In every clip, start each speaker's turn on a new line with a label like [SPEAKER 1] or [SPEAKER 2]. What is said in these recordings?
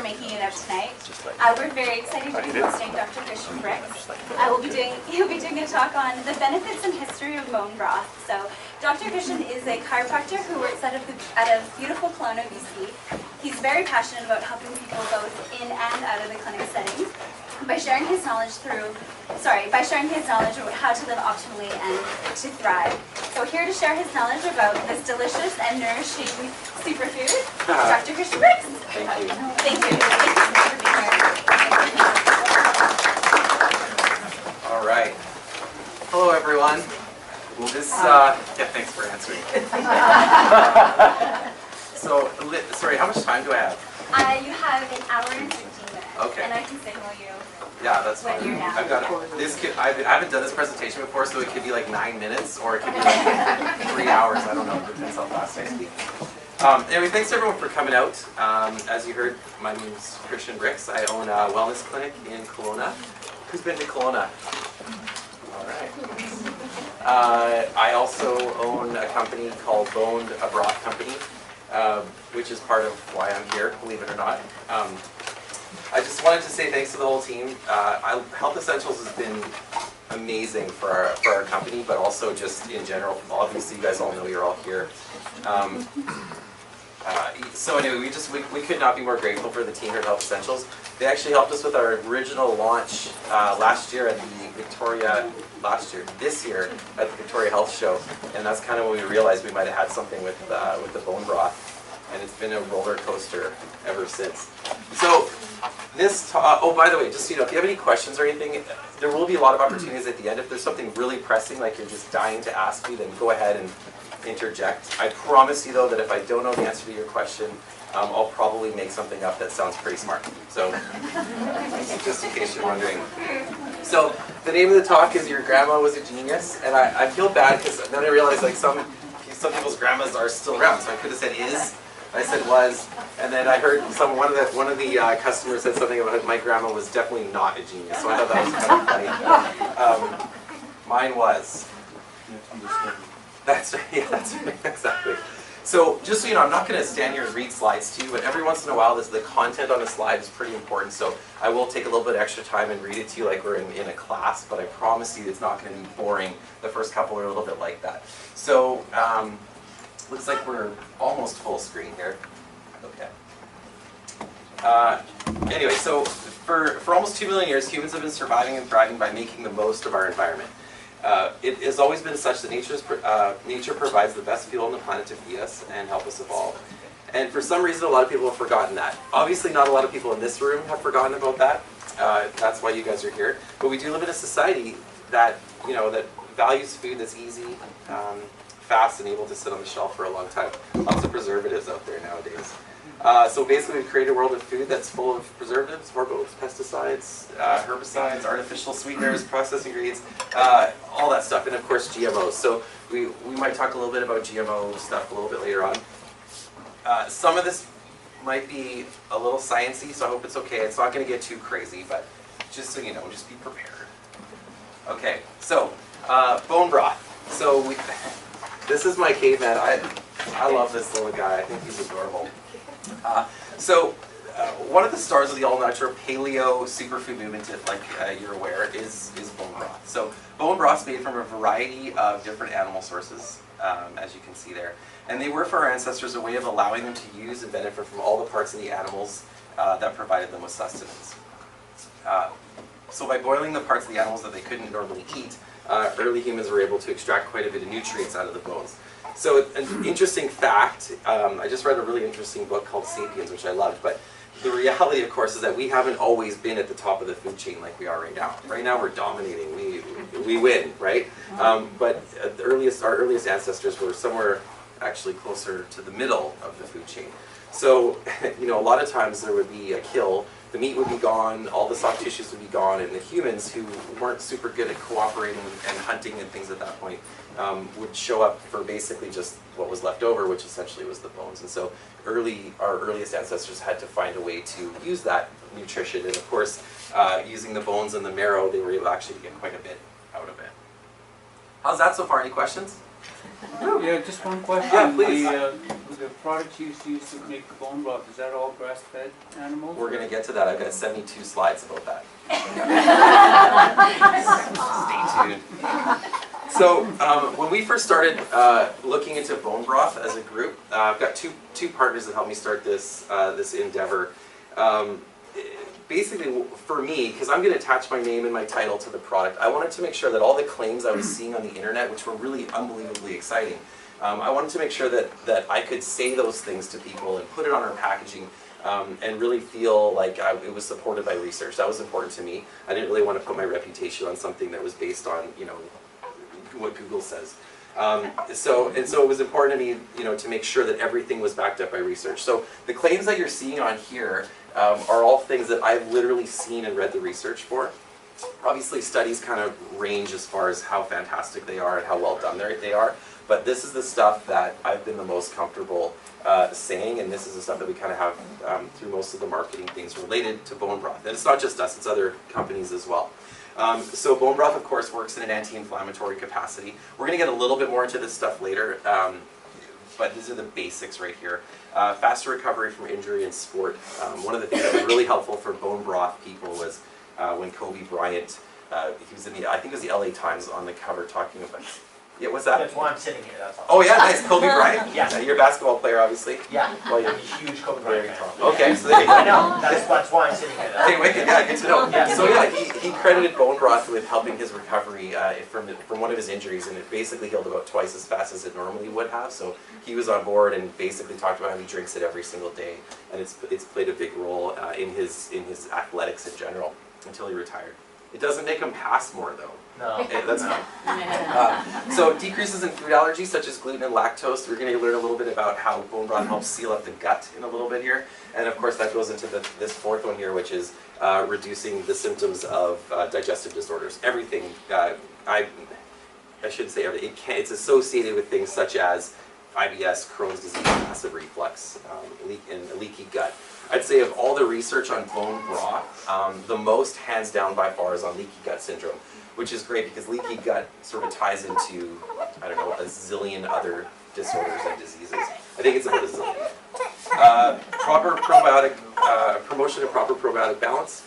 [SPEAKER 1] making it out tonight. We're very excited to be hosting Dr. Brix. He'll be doing a talk on the benefits and history of bone broth. So Dr. Christian is a chiropractor who works out of beautiful Kelowna B.C. He's very passionate about helping people both in and out of the clinic setting by sharing his knowledge about how to live optimally and to thrive. So here to share his knowledge about this delicious and nourishing superfood, Dr. Christian Brix.
[SPEAKER 2] Thank you.
[SPEAKER 1] Thank you. Thank you so much for being here.
[SPEAKER 2] All right. Hello, everyone. Thanks for answering. So, sorry, how much time do I have?
[SPEAKER 1] You have an hour and 15 minutes.
[SPEAKER 2] Okay.
[SPEAKER 1] And I can signal you.
[SPEAKER 2] Yeah, that's fine.
[SPEAKER 1] When you're down.
[SPEAKER 2] I've got this. I haven't done this presentation before, so it could be like 9 minutes, or it could be like 3 hours. I don't know. It depends how fast I speak. Anyway, thanks everyone for coming out. As you heard, my name is Christian Brix. I own a wellness clinic in Kelowna. Who's been to Kelowna? All right. I also own a company called a Broth company, which is part of why I'm here, believe it or not. I just wanted to say thanks to the whole team. Health Essentials has been amazing for our company, but also just in general. Obviously, you guys all know you're all here. So anyway, we could not be more grateful for the team here at Health Essentials. They actually helped us with our original launch this year at the Victoria Health Show, and that's kind of when we realized we might have had something with the bone broth, and it's been a roller coaster ever since. So oh, by the way, just so you know, if you have any questions or anything, there will be a lot of opportunities at the end. If there's something really pressing, like you're just dying to ask me, then go ahead and interject. I promise you though that if I don't know the answer to your question, I'll probably make something up that sounds pretty smart. So, just in case you're wondering. So, the name of the talk is Your Grandma Was a Genius, and I feel bad because then I realized like some people's grandmas are still around, so I could have said is, I said was, and then I heard one of the customers said something about my grandma was definitely not a genius, so I thought that was kind of funny. Mine was. That's right, yeah, that's right, exactly. So, just so you know, I'm not going to stand here and read slides to you, but every once in a while, the content on the slide is pretty important, so I will take a little bit extra time and read it to you like we're in a class, but I promise you it's not going to be boring. The first couple are a little bit like that. So, looks like we're almost full screen here. Okay. Anyway, so for almost 2 million years, humans have been surviving and thriving by making the most of our environment. It has always been such that nature provides the best fuel on the planet to feed us and help us evolve. And for some reason, a lot of people have forgotten that. Obviously, not a lot of people in this room have forgotten about that. That's why you guys are here. But we do live in a society that that values food that's easy, fast, and able to sit on the shelf for a long time. Lots of preservatives out there nowadays. So basically, we've created a world of food that's full of preservatives, hormones, pesticides, herbicides, artificial sweeteners, processed ingredients, all that stuff, and of course GMOs. So we might talk a little bit about GMO stuff a little bit later on. Some of this might be a little sciencey, so I hope it's okay. It's not going to get too crazy, but just so you know, just be prepared. Okay, so bone broth. So this is my caveman. I love this little guy. I think he's adorable. One of the stars of the all-natural paleo superfood movement, like you're aware, is bone broth. So bone broth is made from a variety of different animal sources, as you can see there. And they were for our ancestors a way of allowing them to use and benefit from all the parts of the animals that provided them with sustenance. So by boiling the parts of the animals that they couldn't normally eat, early humans were able to extract quite a bit of nutrients out of the bones. So an interesting fact, I just read a really interesting book called Sapiens, which I loved, but the reality, of course, is that we haven't always been at the top of the food chain like we are right now. Right now we're dominating, we win, right? But our earliest ancestors were somewhere actually closer to the middle of the food chain. So, a lot of times there would be a kill, the meat would be gone, all the soft tissues would be gone, and the humans who weren't super good at cooperating and hunting and things at that point would show up for basically just what was left over, which essentially was the bones. And so our earliest ancestors had to find a way to use that nutrition, and of course, using the bones and the marrow, they were able actually to get quite a bit out of it. How's that so far? Any questions?
[SPEAKER 3] Yeah, just one question.
[SPEAKER 2] Yeah, please.
[SPEAKER 3] The the products you use to make the bone broth, is that all grass-fed animals?
[SPEAKER 2] We're going to get to that. I've got 72 slides about that. Stay tuned. So when we first started looking into bone broth as a group, I've got two partners that helped me start this this endeavor. Basically, for me, because I'm going to attach my name and my title to the product, I wanted to make sure that all the claims I was seeing on the internet, which were really unbelievably exciting, I wanted to make sure that I could say those things to people and put it on our packaging and really feel like it was supported by research. That was important to me. I didn't really want to put my reputation on something that was based on, you know, what Google says. So it was important to me, you know, to make sure that everything was backed up by research. So the claims that you're seeing on here are all things that I've literally seen and read the research for. Obviously, studies kind of range as far as how fantastic they are and how well done they are, but this is the stuff that I've been the most comfortable saying, and this is the stuff that we kind of have through most of the marketing things related to bone broth. And it's not just us, it's other companies as well. So bone broth, of course, works in an anti-inflammatory capacity. We're going to get a little bit more into this stuff later, but these are the basics right here. Faster recovery from injury in sport. One of the things that was really helpful for bone broth people was when Kobe Bryant, he was in the, I think it was the LA Times on the cover talking about, yeah, what's that?
[SPEAKER 4] That's why I'm sitting here, that's all.
[SPEAKER 2] Oh yeah, nice, Kobe Bryant?
[SPEAKER 4] Yeah.
[SPEAKER 2] You're a basketball player, obviously?
[SPEAKER 4] Yeah,
[SPEAKER 2] Well,
[SPEAKER 4] I'm
[SPEAKER 2] you're
[SPEAKER 4] a huge Kobe Bryant fan.
[SPEAKER 2] okay, so there you go.
[SPEAKER 4] I know, that's why I'm sitting here.
[SPEAKER 2] Hey, wicked, yeah, good to know.
[SPEAKER 4] Yeah.
[SPEAKER 2] So yeah, he credited bone broth with helping his recovery from one of his injuries, and it basically healed about twice as fast as it normally would have. So he was on board and basically talked about how he drinks it every single day, and it's played a big role in his athletics in general until he retired. It doesn't make him pass more though.
[SPEAKER 4] No.
[SPEAKER 2] That's fine. So decreases in food allergies such as gluten and lactose. We're going to learn a little bit about how bone broth helps seal up the gut in a little bit here. And of course that goes into this fourth one here, which is reducing the symptoms of digestive disorders. Everything, I shouldn't say everything, it's associated with things such as IBS, Crohn's disease, acid reflux, and a leaky gut. I'd say of all the research on bone broth, the most hands down by far is on leaky gut syndrome, which is great because leaky gut sort of ties into, I don't know, a zillion other disorders and diseases. I think it's about a zillion. Proper probiotic, promotion of proper probiotic balance.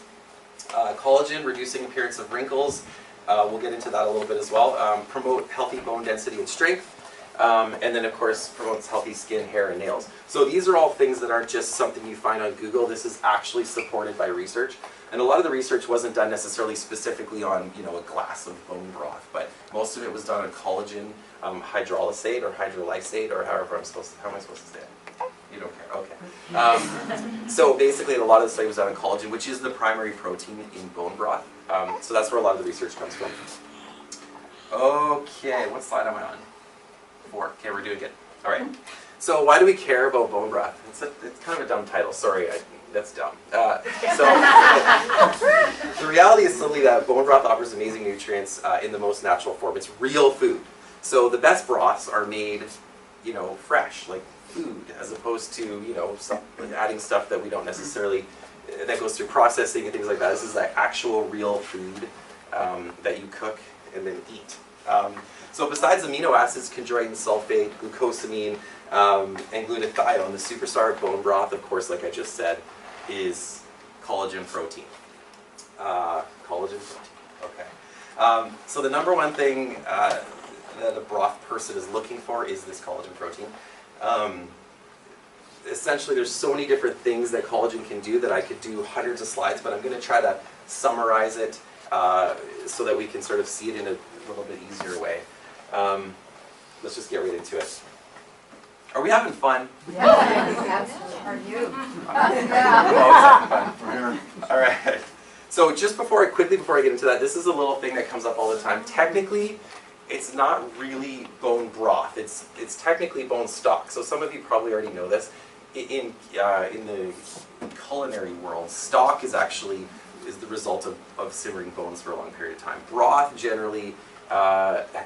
[SPEAKER 2] Collagen, reducing appearance of wrinkles. We'll get into that a little bit as well. Promote healthy bone density and strength. And then, of course, promotes healthy skin, hair, and nails. So these are all things that aren't just something you find on Google. This is actually supported by research. And a lot of the research wasn't done necessarily specifically on, you know, a glass of bone broth, but most of it was done on collagen, hydrolysate or hydrolysate, or however how am I supposed to say it? You don't care, okay. So basically, a lot of the study was done on collagen, which is the primary protein in bone broth. So that's where a lot of the research comes from. Okay, what slide am I on? 4. Okay, we're doing good. All right. So why do we care about bone broth? It's kind of a dumb title. Sorry, that's dumb. So the reality is simply that bone broth offers amazing nutrients in the most natural form. It's real food. So the best broths are made, you know, fresh, like food, as opposed to, you know, adding stuff that we don't necessarily, that goes through processing and things like that. This is like actual real food that you cook and then eat. So besides amino acids, chondroitin, sulfate, glucosamine, and glutathione, the superstar of bone broth, of course, like I just said, is collagen protein. Collagen protein, okay. So the number one thing that a broth person is looking for is this collagen protein. Essentially, there's so many different things that collagen can do that I could do hundreds of slides, but I'm going to try to summarize it so that we can sort of see it in a little bit easier way. Let's just get right into it. Are we having fun?
[SPEAKER 5] Yeah, absolutely. Are you?
[SPEAKER 2] We're always having fun. All right. So just quickly before I get into that, this is a little thing that comes up all the time. Technically, it's not really bone broth. It's technically bone stock. So some of you probably already know this. In the culinary world, stock is the result of simmering bones for a long period of time. Broth generally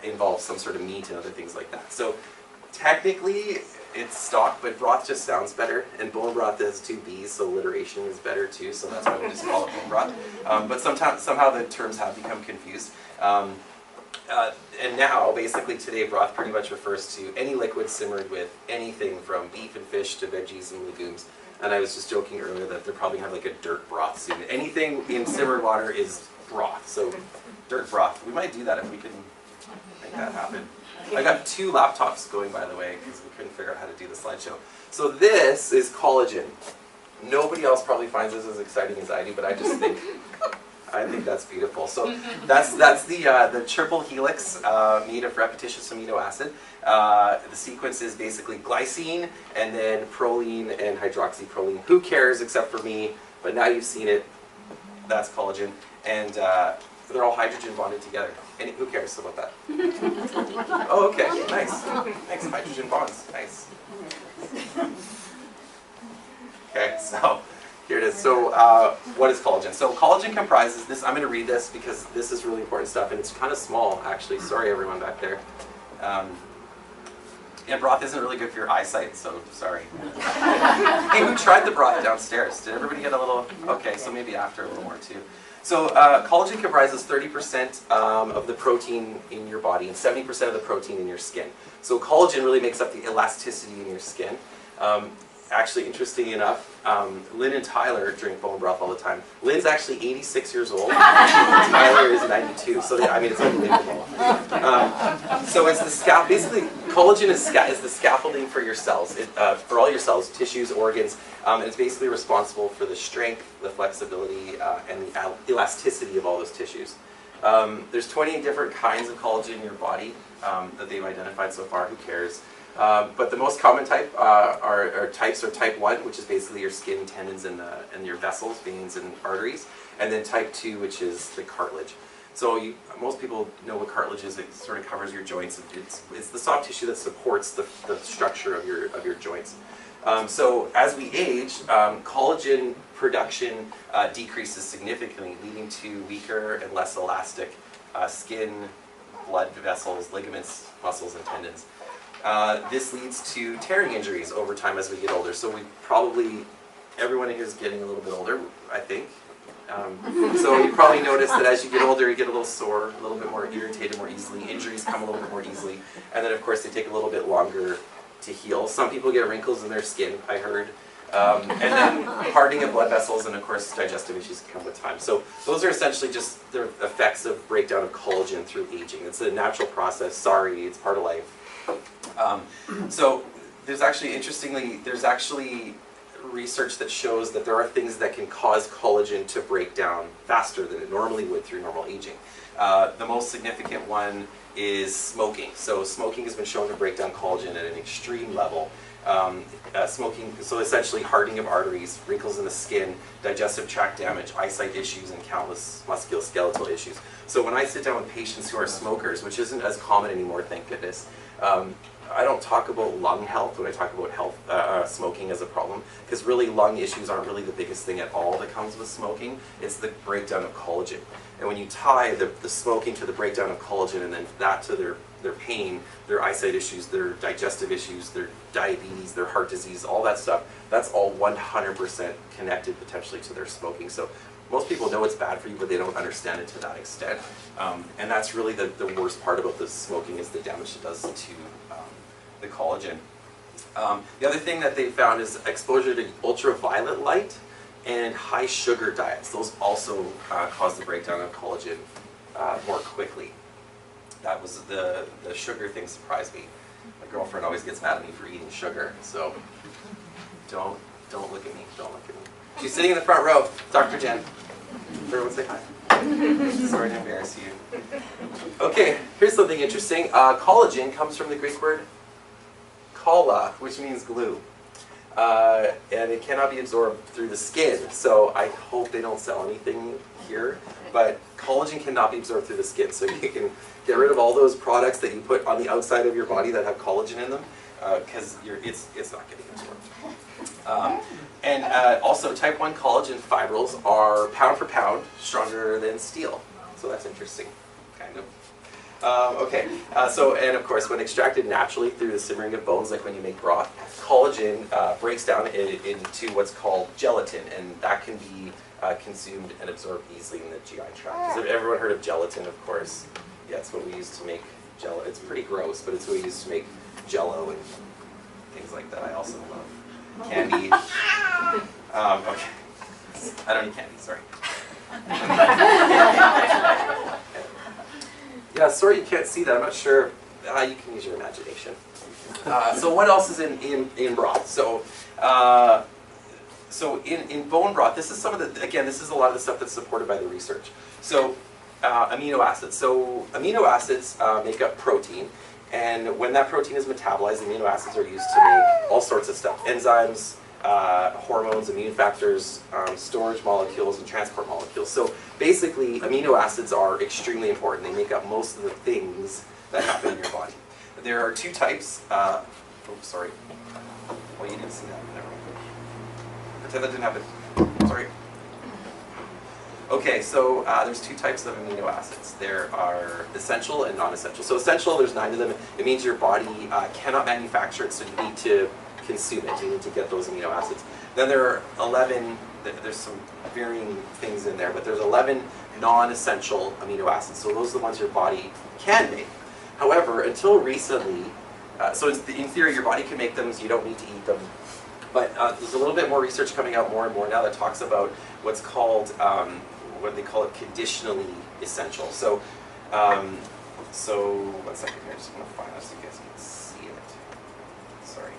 [SPEAKER 2] involves some sort of meat and other things like that. So technically it's stock, but broth just sounds better, and bone broth has 2 B's, so alliteration is better too, so that's why we just call it bone broth. But somehow the terms have become confused. And now, basically today, broth pretty much refers to any liquid simmered with anything from beef and fish to veggies and legumes. And I was just joking earlier that they're probably going to have like a dirt broth soon. Anything in simmered water is broth, so dirt broth. We might do that if we can make that happen. I got 2 laptops going, by the way, because we couldn't figure out how to do the slideshow. So this is collagen. Nobody else probably finds this as exciting as I do, but I think that's beautiful. So that's the triple helix made of repetitious amino acid. The sequence is basically glycine and then proline and hydroxyproline. Who cares except for me? But now you've seen it. That's collagen, and they're all hydrogen bonded together. And who cares about that? Oh, okay, nice. Thanks, hydrogen bonds. Nice. Okay, so here it is. So what is collagen? So collagen comprises this. I'm going to read this because this is really important stuff, and it's kind of small, actually. Sorry, everyone back there. Yeah, broth isn't really good for your eyesight, so sorry. Hey, who tried the broth downstairs? Did everybody get a little? Okay, so maybe after a little more too. So collagen comprises 30% of the protein in your body and 70% of the protein in your skin. So collagen really makes up the elasticity in your skin. Actually, interestingly enough, Lynn and Tyler drink bone broth all the time. Lynn's actually 86 years old. Tyler is 92. So I mean, it's unbelievable. So it's the basically, collagen is the scaffolding for your cells, for all your cells, tissues, organs. And it's basically responsible for the strength, the flexibility, and the elasticity of all those tissues. There's 28 different kinds of collagen in your body that they've identified so far. Who cares? But the most common types are type 1, which is basically your skin, tendons, and your vessels, veins, and arteries. And then type 2, which is the cartilage. So most people know what cartilage is. It sort of covers your joints. It's the soft tissue that supports the structure of your joints. So as we age, collagen production decreases significantly, leading to weaker and less elastic skin, blood vessels, ligaments, muscles, and tendons. This leads to tearing injuries over time as we get older. So everyone here is getting a little bit older, I think. So you probably notice that as you get older, you get a little sore, a little bit more irritated more easily. Injuries come a little bit more easily. And then, of course, they take a little bit longer to heal. Some people get wrinkles in their skin, I heard. And then hardening of blood vessels, and of course digestive issues come with time. So those are essentially just the effects of breakdown of collagen through aging. It's a natural process. Sorry, it's part of life. So there's actually research that shows that there are things that can cause collagen to break down faster than it normally would through normal aging. The most significant one is smoking. So smoking has been shown to break down collagen at an extreme level. Smoking, so essentially hardening of arteries, wrinkles in the skin, digestive tract damage, eyesight issues, and countless musculoskeletal issues. So when I sit down with patients who are smokers, which isn't as common anymore, thank goodness, I don't talk about lung health when I talk about smoking as a problem, because really lung issues aren't really the biggest thing at all that comes with smoking. It's the breakdown of collagen. And when you tie the smoking to the breakdown of collagen and then that to their pain, their eyesight issues, their digestive issues, their diabetes, their heart disease, all that stuff, that's all 100% connected potentially to their smoking. So most people know it's bad for you, but they don't understand it to that extent. And that's really the worst part about the smoking, is the damage it does to the collagen. The other thing that they found is exposure to ultraviolet light and high sugar diets. Those also cause the breakdown of collagen more quickly. That was the sugar thing surprised me. My girlfriend always gets mad at me for eating sugar, so don't look at me. Don't look at me. She's sitting in the front row. Dr. Jen. Everyone say hi. Sorry to embarrass you. Okay, here's something interesting. Collagen comes from the Greek word kolla, which means glue. And it cannot be absorbed through the skin, so I hope they don't sell anything here. But collagen cannot be absorbed through the skin, so you can get rid of all those products that you put on the outside of your body that have collagen in them, because it's not getting absorbed. And also, type 1 collagen fibrils are pound for pound stronger than steel, so that's interesting, kind of. And of course, when extracted naturally through the simmering of bones, like when you make broth, collagen breaks down into what's called gelatin, and that can be consumed and absorbed easily in the GI tract. Has everyone heard of gelatin, of course? Yeah, it's what we use to make Jello. It's pretty gross, but it's what we use to make Jello and things like that. I also love candy. Okay. I don't eat candy, sorry. Yeah, sorry you can't see that. I'm not sure. You can use your imagination. So what else is in broth? So in bone broth, this is some of the, again, this is a lot of the stuff that's supported by the research. So amino acids. So amino acids make up protein, and when that protein is metabolized, amino acids are used to make all sorts of stuff. Enzymes, hormones, immune factors, storage molecules, and transport molecules. So basically, amino acids are extremely important. They make up most of the things that happen in your body. There are two types. Oops, sorry. Oh, you didn't see that. Never mind. Pretend that didn't happen. Sorry. Okay, so there's two types of amino acids. There are essential and non-essential. So essential, there's 9 of them. It means your body cannot manufacture it, so you need to consume it. You need to get those amino acids. Then there are 11, there's some varying things in there, but there's 11 non-essential amino acids. So those are the ones your body can make. However, until recently, so in theory your body can make them, so you don't need to eat them. But there's a little bit more research coming out more and more now that talks about what's called, what they call it, conditionally essential. So, so 1 second here, I just want to find this so you guys can see it. Sorry.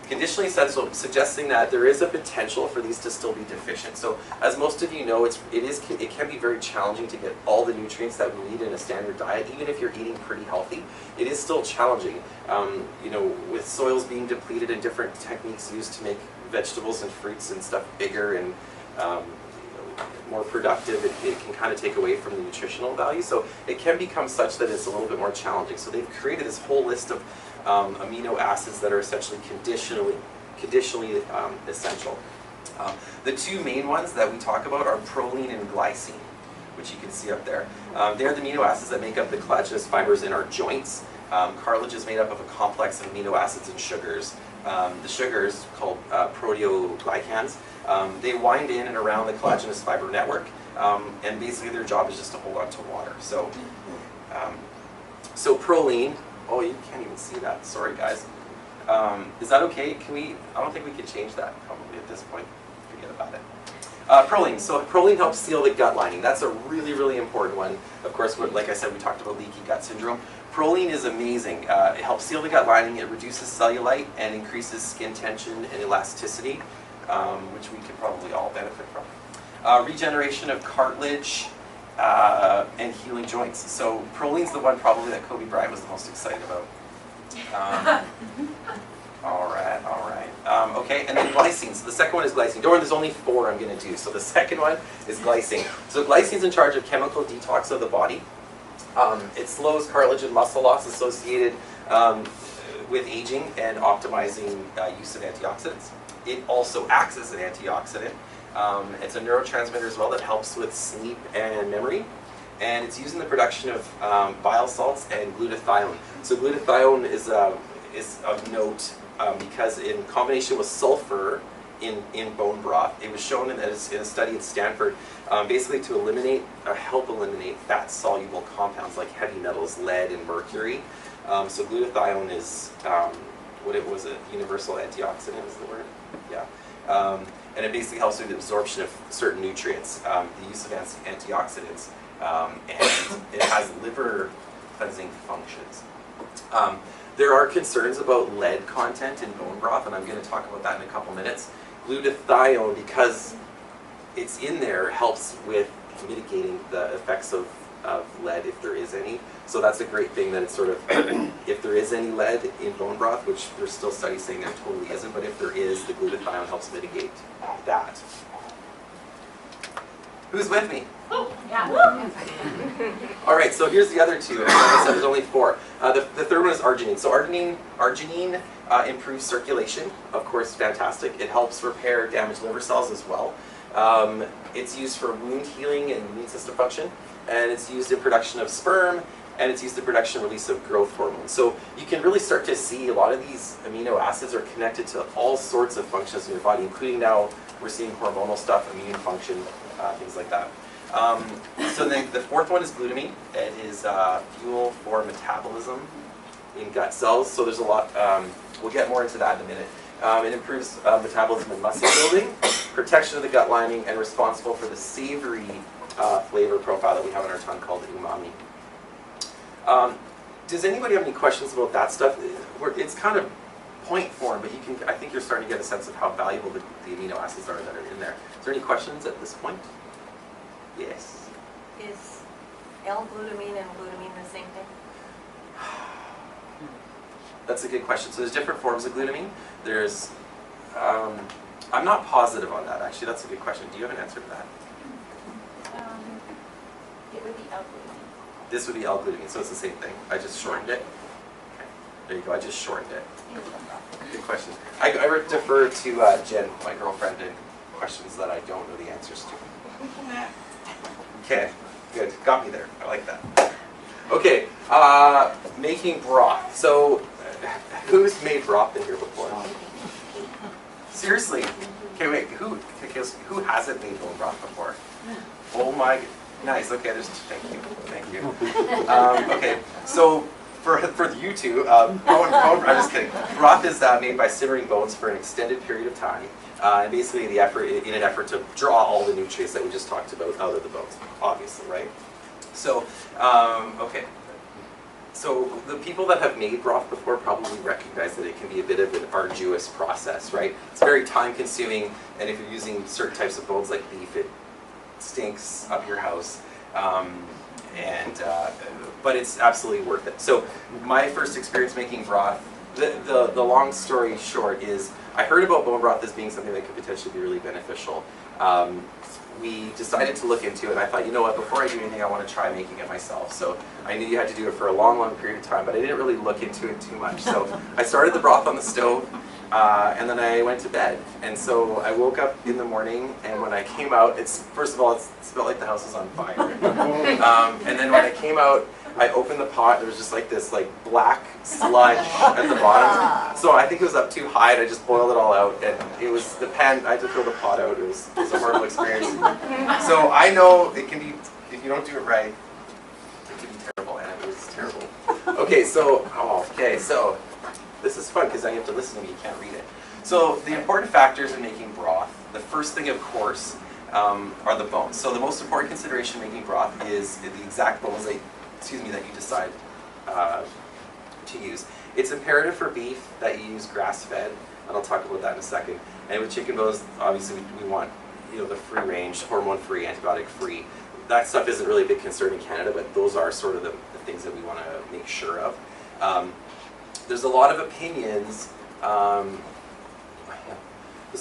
[SPEAKER 2] Conditionally essential, suggesting that there is a potential for these to still be deficient. So, as most of you know, it can be very challenging to get all the nutrients that we need in a standard diet, even if you're eating pretty healthy. It is still challenging. You know, with soils being depleted and different techniques used to make vegetables and fruits and stuff bigger and more productive, it can kind of take away from the nutritional value. So it can become such that it's a little bit more challenging. So they've created this whole list of amino acids that are essentially conditionally essential. The two main ones that we talk about are proline and glycine, which you can see up there. They're the amino acids that make up the collagenous fibers in our joints. Cartilage is made up of a complex of amino acids and sugars. The sugars, called proteoglycans, they wind in and around the collagenous fiber network, and basically their job is just to hold on to water. So, so proline, oh, you can't even see that, sorry guys. Is that okay? I don't think we can change that probably at this point. Forget about it. Proline. So proline helps seal the gut lining. That's a really, really important one. Of course, like I said, we talked about leaky gut syndrome. Proline is amazing. It helps seal the gut lining. It reduces cellulite and increases skin tension and elasticity, which we could probably all benefit from. Regeneration of cartilage and healing joints. So proline's the one probably that Kobe Bryant was the most excited about. All right. Okay, and then glycine. So the second one is glycine. Don't worry, there's only 4 I'm going to do. So the second one is glycine. So glycine's in charge of chemical detox of the body. It slows cartilage and muscle loss associated with aging and optimizing use of antioxidants. It also acts as an antioxidant. It's a neurotransmitter as well that helps with sleep and memory. And it's used in the production of bile salts and glutathione. So glutathione is of note because in combination with sulfur in bone broth, it was shown in a study at Stanford basically to help eliminate fat-soluble compounds like heavy metals, lead, and mercury. So glutathione is what it was, a universal antioxidant is the word? Yeah. And it basically helps with the absorption of certain nutrients, the use of antioxidants, and it has liver cleansing functions. There are concerns about lead content in bone broth, and I'm going to talk about that in a couple minutes. Glutathione, because it's in there, helps with mitigating the effects of lead if there is any. So that's a great thing that it's sort of, if there is any lead in bone broth, which there's still studies saying there totally isn't, but if there is, the glutathione helps mitigate that. Who's with me?
[SPEAKER 5] Yeah.
[SPEAKER 2] All right, so here's the other 2. Like I said, there's only 4. The third one is arginine. So arginine improves circulation. Of course, fantastic. It helps repair damaged liver cells as well. It's used for wound healing and immune system function, and it's used in production of sperm, and it's used in production and release of growth hormones. So you can really start to see a lot of these amino acids are connected to all sorts of functions in your body, including now we're seeing hormonal stuff, immune function, things like that. So the fourth one is glutamine. It is fuel for metabolism in gut cells. So there's a lot, we'll get more into that in a minute. It improves metabolism and muscle building, protection of the gut lining, and responsible for the savory flavor profile that we have on our tongue called umami. Does anybody have any questions about that stuff? It's kind of point form, but I think you're starting to get a sense of how valuable the amino acids are that are in there. Is there any questions at this point? Yes.
[SPEAKER 5] Is L-glutamine and glutamine the same thing?
[SPEAKER 2] That's a good question. So there's different forms of glutamine. There's, I'm not positive on that actually. That's a good question. Do you have an answer to that?
[SPEAKER 1] It would be L-glutamine.
[SPEAKER 2] This would be L-glutamine, so it's the same thing. I just shortened it. Okay. There you go. I just shortened it. Good question. I defer to Jen, my girlfriend, in questions that I don't know the answers to. Okay, good. Got me there. I like that. Okay, making broth. So, who's made broth in here before? Seriously? Okay, wait. Who hasn't made bone broth before? Oh my. Nice. Okay. Thank you. Okay. So for you two, I'm just kidding. Broth is made by simmering bones for an extended period of time, and basically in an effort to draw all the nutrients that we just talked about out of the bones, obviously, right? So, okay. So the people that have made broth before probably recognize that it can be a bit of an arduous process, right? It's very time-consuming, and if you're using certain types of bones like beef, it stinks up your house. But it's absolutely worth it. So my first experience making broth, the long story short is I heard about bone broth as being something that could potentially be really beneficial. We decided to look into it, and I thought, you know what, before I do anything, I want to try making it myself. So I knew you had to do it for a long, long period of time, but I didn't really look into it too much. So I started the broth on the stove, and then I went to bed. And so I woke up in the morning, and when I came out, first of all, it smelled like the house was on fire. And then when I came out, I opened the pot, there was just like this black sludge at the bottom. So I think it was up too high, and I just boiled it all out. And it was the pan, I had to throw the pot out. It was a horrible experience. So I know it can be, if you don't do it right, it can be terrible, and it was terrible. Okay, so this is fun because I have to listen to me, you can't read it. So the important factors in making broth, the first thing, of course, are the bones. So the most important consideration in making broth is the exact bones that you decide to use. It's imperative for beef that you use grass-fed, and I'll talk about that in a second. And with chicken bones, obviously we want the free range, hormone-free, antibiotic-free. That stuff isn't really a big concern in Canada, but those are sort of the things that we want to make sure of. There's a lot of opinions. There's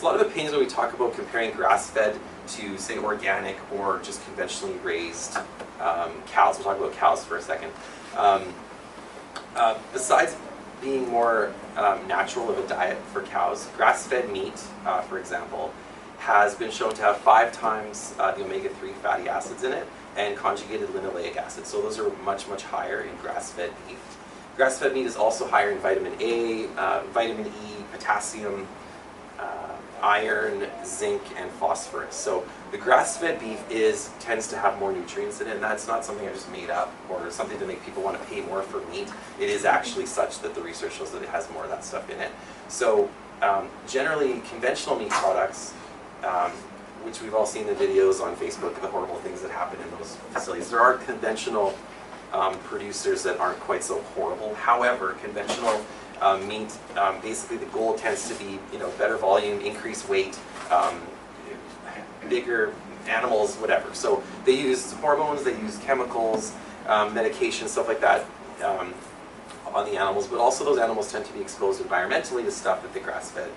[SPEAKER 2] a lot of opinions when we talk about comparing grass-fed to, say, organic or just conventionally raised cows. We'll talk about cows for a second. Besides being more natural of a diet for cows, grass-fed meat, for example, has been shown to have 5 times the omega-3 fatty acids in it and conjugated linoleic acid. So those are much, much higher in grass-fed beef. Grass-fed meat is also higher in vitamin A, vitamin E, potassium, iron, zinc, and phosphorus. So the grass-fed beef tends to have more nutrients in it, and that's not something I just made up or something to make people want to pay more for meat. It is actually such that the research shows that it has more of that stuff in it. So generally, conventional meat products, which we've all seen the videos on Facebook, the horrible things that happen in those facilities. There are conventional producers that aren't quite so horrible. However, conventional meat, basically the goal tends to be, better volume, increased weight, bigger animals, whatever. So they use hormones, they use chemicals, medication, stuff like that on the animals, but also those animals tend to be exposed environmentally to stuff that the grass-fed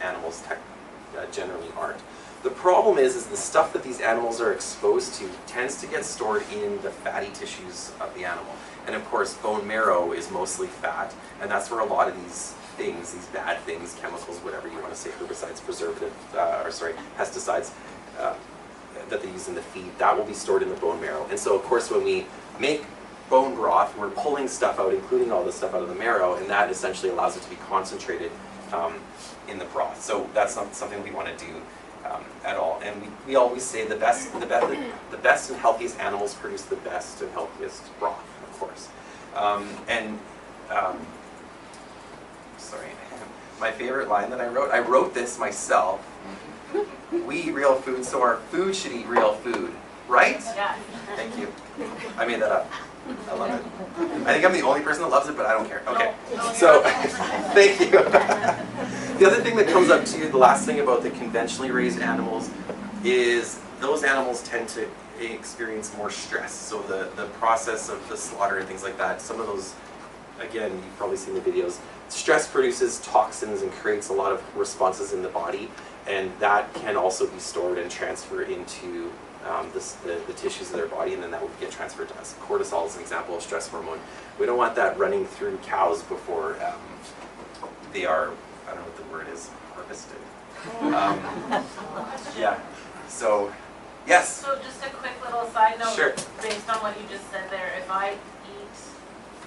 [SPEAKER 2] animals generally aren't. The problem is the stuff that these animals are exposed to tends to get stored in the fatty tissues of the animal. And of course, bone marrow is mostly fat, and that's where a lot of these things, these bad things, chemicals, whatever you want to say, herbicides, pesticides that they use in the feed, that will be stored in the bone marrow. And so, of course, when we make bone broth, we're pulling stuff out, including all this stuff out of the marrow, and that essentially allows it to be concentrated in the broth. So that's not something we want to do. at all. And we always say the best and healthiest animals produce the best and healthiest broth, of course. Sorry, my favorite line that I wrote this myself. We eat real food, so our food should eat real food, right?
[SPEAKER 5] Yeah.
[SPEAKER 2] Thank you. I made that up. I love it. I think I'm the only person that loves it, but I don't care. Okay, so thank you. The other thing that comes up too, the last thing about the conventionally raised animals, is those animals tend to experience more stress. So the process of the slaughter and things like that, some of those, again, you've probably seen the videos, stress produces toxins and creates a lot of responses in the body, and that can also be stored and transferred into the tissues of their body, and then that would get transferred to us. Cortisol is an example of stress hormone. We don't want that running through cows before they are, I don't know what the word is, harvested. Yeah, so, yes?
[SPEAKER 6] So just a quick little side note,
[SPEAKER 2] Sure.
[SPEAKER 6] based on what you just said there, if I eat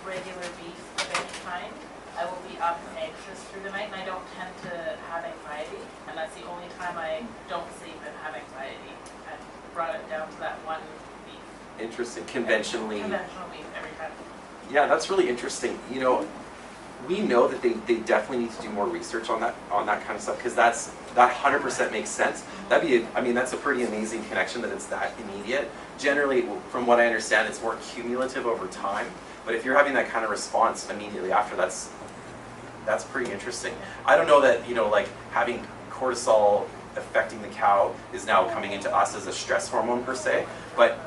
[SPEAKER 6] regular beef of any kind, I will be up anxious through the night, and I don't tend to have anxiety, and that's the only time I don't sleep and have anxiety. I brought it down to that one beef.
[SPEAKER 2] Interesting. Conventional
[SPEAKER 6] beef every time.
[SPEAKER 2] Yeah, that's really interesting. You know, we know that they definitely need to do more research on that kind of stuff, because that 100% makes sense. That's a pretty amazing connection that it's that immediate. Generally, from what I understand, it's more cumulative over time. But if you're having that kind of response immediately after, that's pretty interesting. I don't know that, you know, like having cortisol affecting the cow is now coming into us as a stress hormone per se, but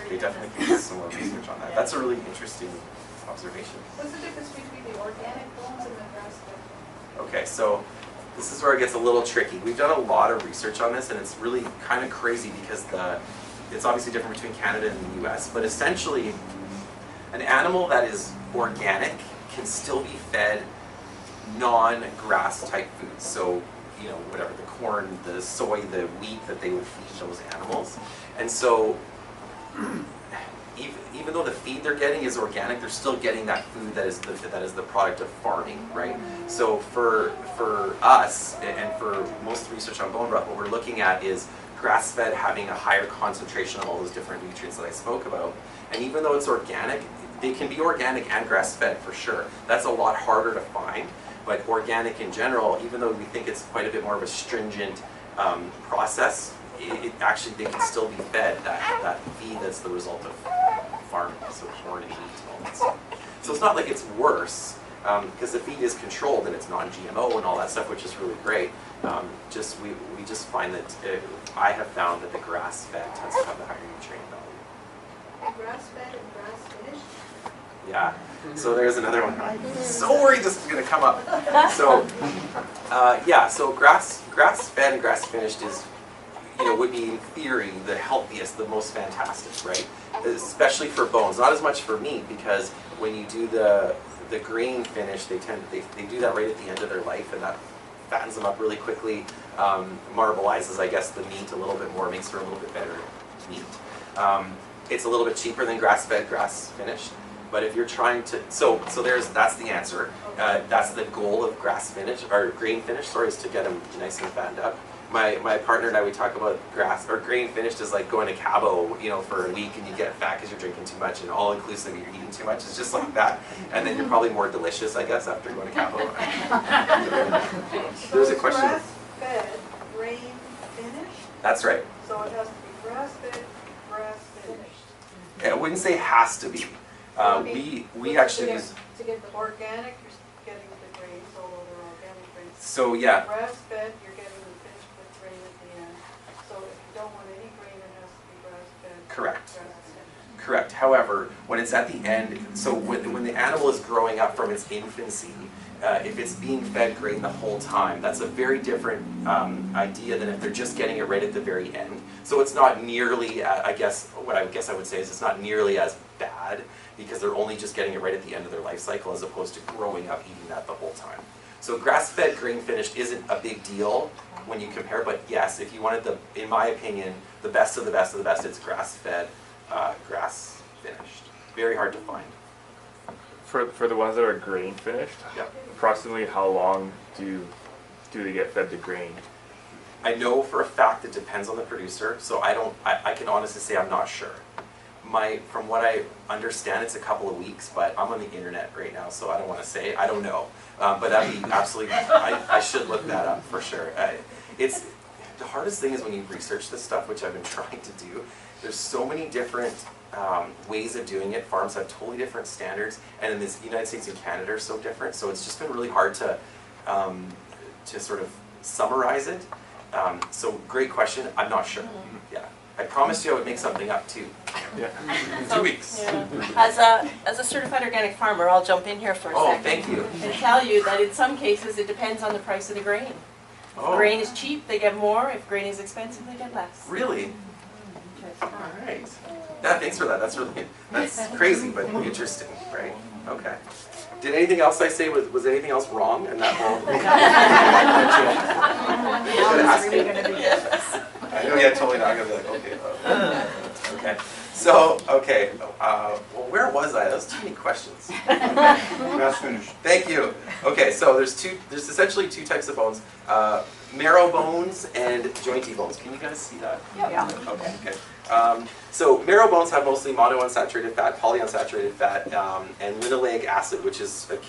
[SPEAKER 2] they definitely can do some more research on that. That's a really interesting observation.
[SPEAKER 7] What's the difference between the organic bones and the grass-fed?
[SPEAKER 2] Okay, so this is where it gets a little tricky. We've done a lot of research on this, and it's really kind of crazy because it's obviously different between Canada and the US, but essentially an animal that is organic can still be fed non-grass type foods. So, you know, whatever, the corn, the soy, the wheat that they would feed those animals. And so even though the feed they're getting is organic, they're still getting that food that is the product of farming, right? So for us, and for most research on bone broth, what we're looking at is grass-fed having a higher concentration of all those different nutrients that I spoke about. And even though it's organic, they can be organic and grass-fed for sure. That's a lot harder to find, but organic in general, even though we think it's quite a bit more of a stringent process, it actually, they can still be fed that feed that's the result of farming, so corn and wheat and all that stuff. So it's not like it's worse, because the feed is controlled and it's non-GMO and all that stuff, which is really great. We just find that I have found that the grass-fed tends to have the higher nutrient value.
[SPEAKER 7] Grass-fed and grass-finished?
[SPEAKER 2] Yeah. So there's another one. I'm so worried this is going to come up. So so grass-fed and grass-finished is, you know, would be in theory the healthiest, the most fantastic, right? Especially for bones. Not as much for meat, because when you do the grain finish, they do that right at the end of their life, and that fattens them up really quickly, marbleizes, I guess, the meat a little bit more, makes for a little bit better meat. It's a little bit cheaper than grass-fed, grass-finished. But if you're trying to, that's the answer. That's the goal of grass-finished, or grain-finished, sorry, is to get them nice and fattened up. My partner and I, we talk about grain-finished is like going to Cabo, you know, for a week, and you get fat because you're drinking too much, and all-inclusive, you're eating too much. It's just like that. And then you're probably more delicious, I guess, after going to Cabo. There's a question.
[SPEAKER 7] Grass-fed, grain-finished?
[SPEAKER 2] That's right.
[SPEAKER 7] So it has to be grass-fed, grass-finished.
[SPEAKER 2] Yeah, I wouldn't say has to be. We actually use.
[SPEAKER 7] To get the organic, you're getting the grains, although they're organic grains.
[SPEAKER 2] So yeah.
[SPEAKER 7] Grass-fed, you're getting them finished with grain at the end. So if you don't want any grain, it has to be grass-fed.
[SPEAKER 2] Correct.
[SPEAKER 7] Grass-finished.
[SPEAKER 2] Correct. However, when it's at the end, so when the animal is growing up from its infancy, if it's being fed grain the whole time, that's a very different idea than if they're just getting it right at the very end. So it's not nearly, I guess I would say is it's not nearly as bad, because they're only just getting it right at the end of their life cycle, as opposed to growing up eating that the whole time. So grass-fed, grain-finished isn't a big deal when you compare, but yes, if you wanted in my opinion, the best of the best of the best, it's grass-fed, grass-finished. Very hard to find.
[SPEAKER 8] For the ones that are grain finished,
[SPEAKER 2] Yep.
[SPEAKER 8] approximately how long do they get fed the grain?
[SPEAKER 2] I know for a fact it depends on the producer, so I can honestly say I'm not sure. From what I understand, it's a couple of weeks, but I'm on the internet right now, so I don't want to say. I don't know. But that'd be absolutely, I should look that up for sure. It's the hardest thing is when you research this stuff, which I've been trying to do. There's so many different ways of doing it. Farms have totally different standards, and in the United States and Canada are so different. So it's just been really hard to sort of summarize it. So great question. I'm not sure. Yeah, I promised you I would make something up too. Yeah, 2 weeks.
[SPEAKER 5] Yeah. As a certified organic farmer, I'll jump in here for a second.
[SPEAKER 2] Oh, thank you.
[SPEAKER 5] And tell you that in some cases it depends on the price of the grain. If grain is cheap, they get more. If grain is expensive, they get less.
[SPEAKER 2] Really? All right. Yeah, thanks for that. That's crazy, but interesting, right? Okay. Did anything else I say, was anything else wrong in that whole thing? I know, yeah, totally not. I'm going to be like, okay. Okay. So, okay. Well, where was I? Those too many questions.
[SPEAKER 3] That's finished.
[SPEAKER 2] Thank you. Okay, so there's essentially two types of bones. Marrow bones and jointy bones. Can you guys see that?
[SPEAKER 5] Yeah.
[SPEAKER 2] Okay. So marrow bones have mostly monounsaturated fat, polyunsaturated fat, and linoleic acid, which is a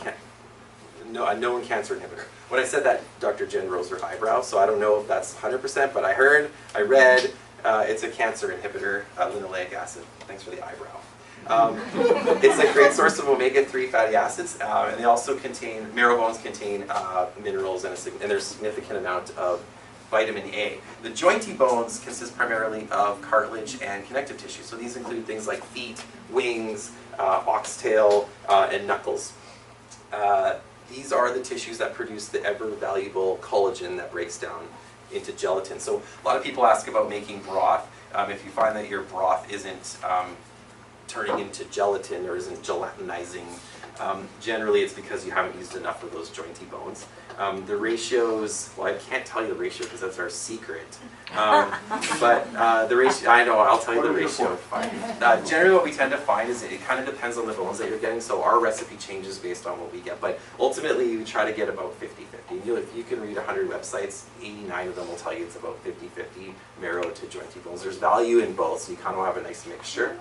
[SPEAKER 2] known cancer inhibitor. When I said that, Dr. Jen rose her eyebrow, so I don't know if that's 100%, but I read, it's a cancer inhibitor, linoleic acid. Thanks for the eyebrow. It's a great source of omega-3 fatty acids, and they also marrow bones contain minerals and there's a significant amount of vitamin A. The jointy bones consist primarily of cartilage and connective tissue, so these include things like feet, wings, oxtail, and knuckles. These are the tissues that produce the ever-valuable collagen that breaks down into gelatin. So a lot of people ask about making broth. If you find that your broth isn't turning into gelatin or isn't gelatinizing, generally it's because you haven't used enough of those jointy bones. The ratios, well, I can't tell you the ratio because that's our secret. But the ratio, I know, I'll tell you the ratio. Generally what we tend to find is it kind of depends on the bones that you're getting, so our recipe changes based on what we get. But ultimately we try to get about 50-50. If you can read 100 websites, 89 of them will tell you it's about 50-50 marrow to jointy bones. There's value in both, so you kind of have a nice mixture.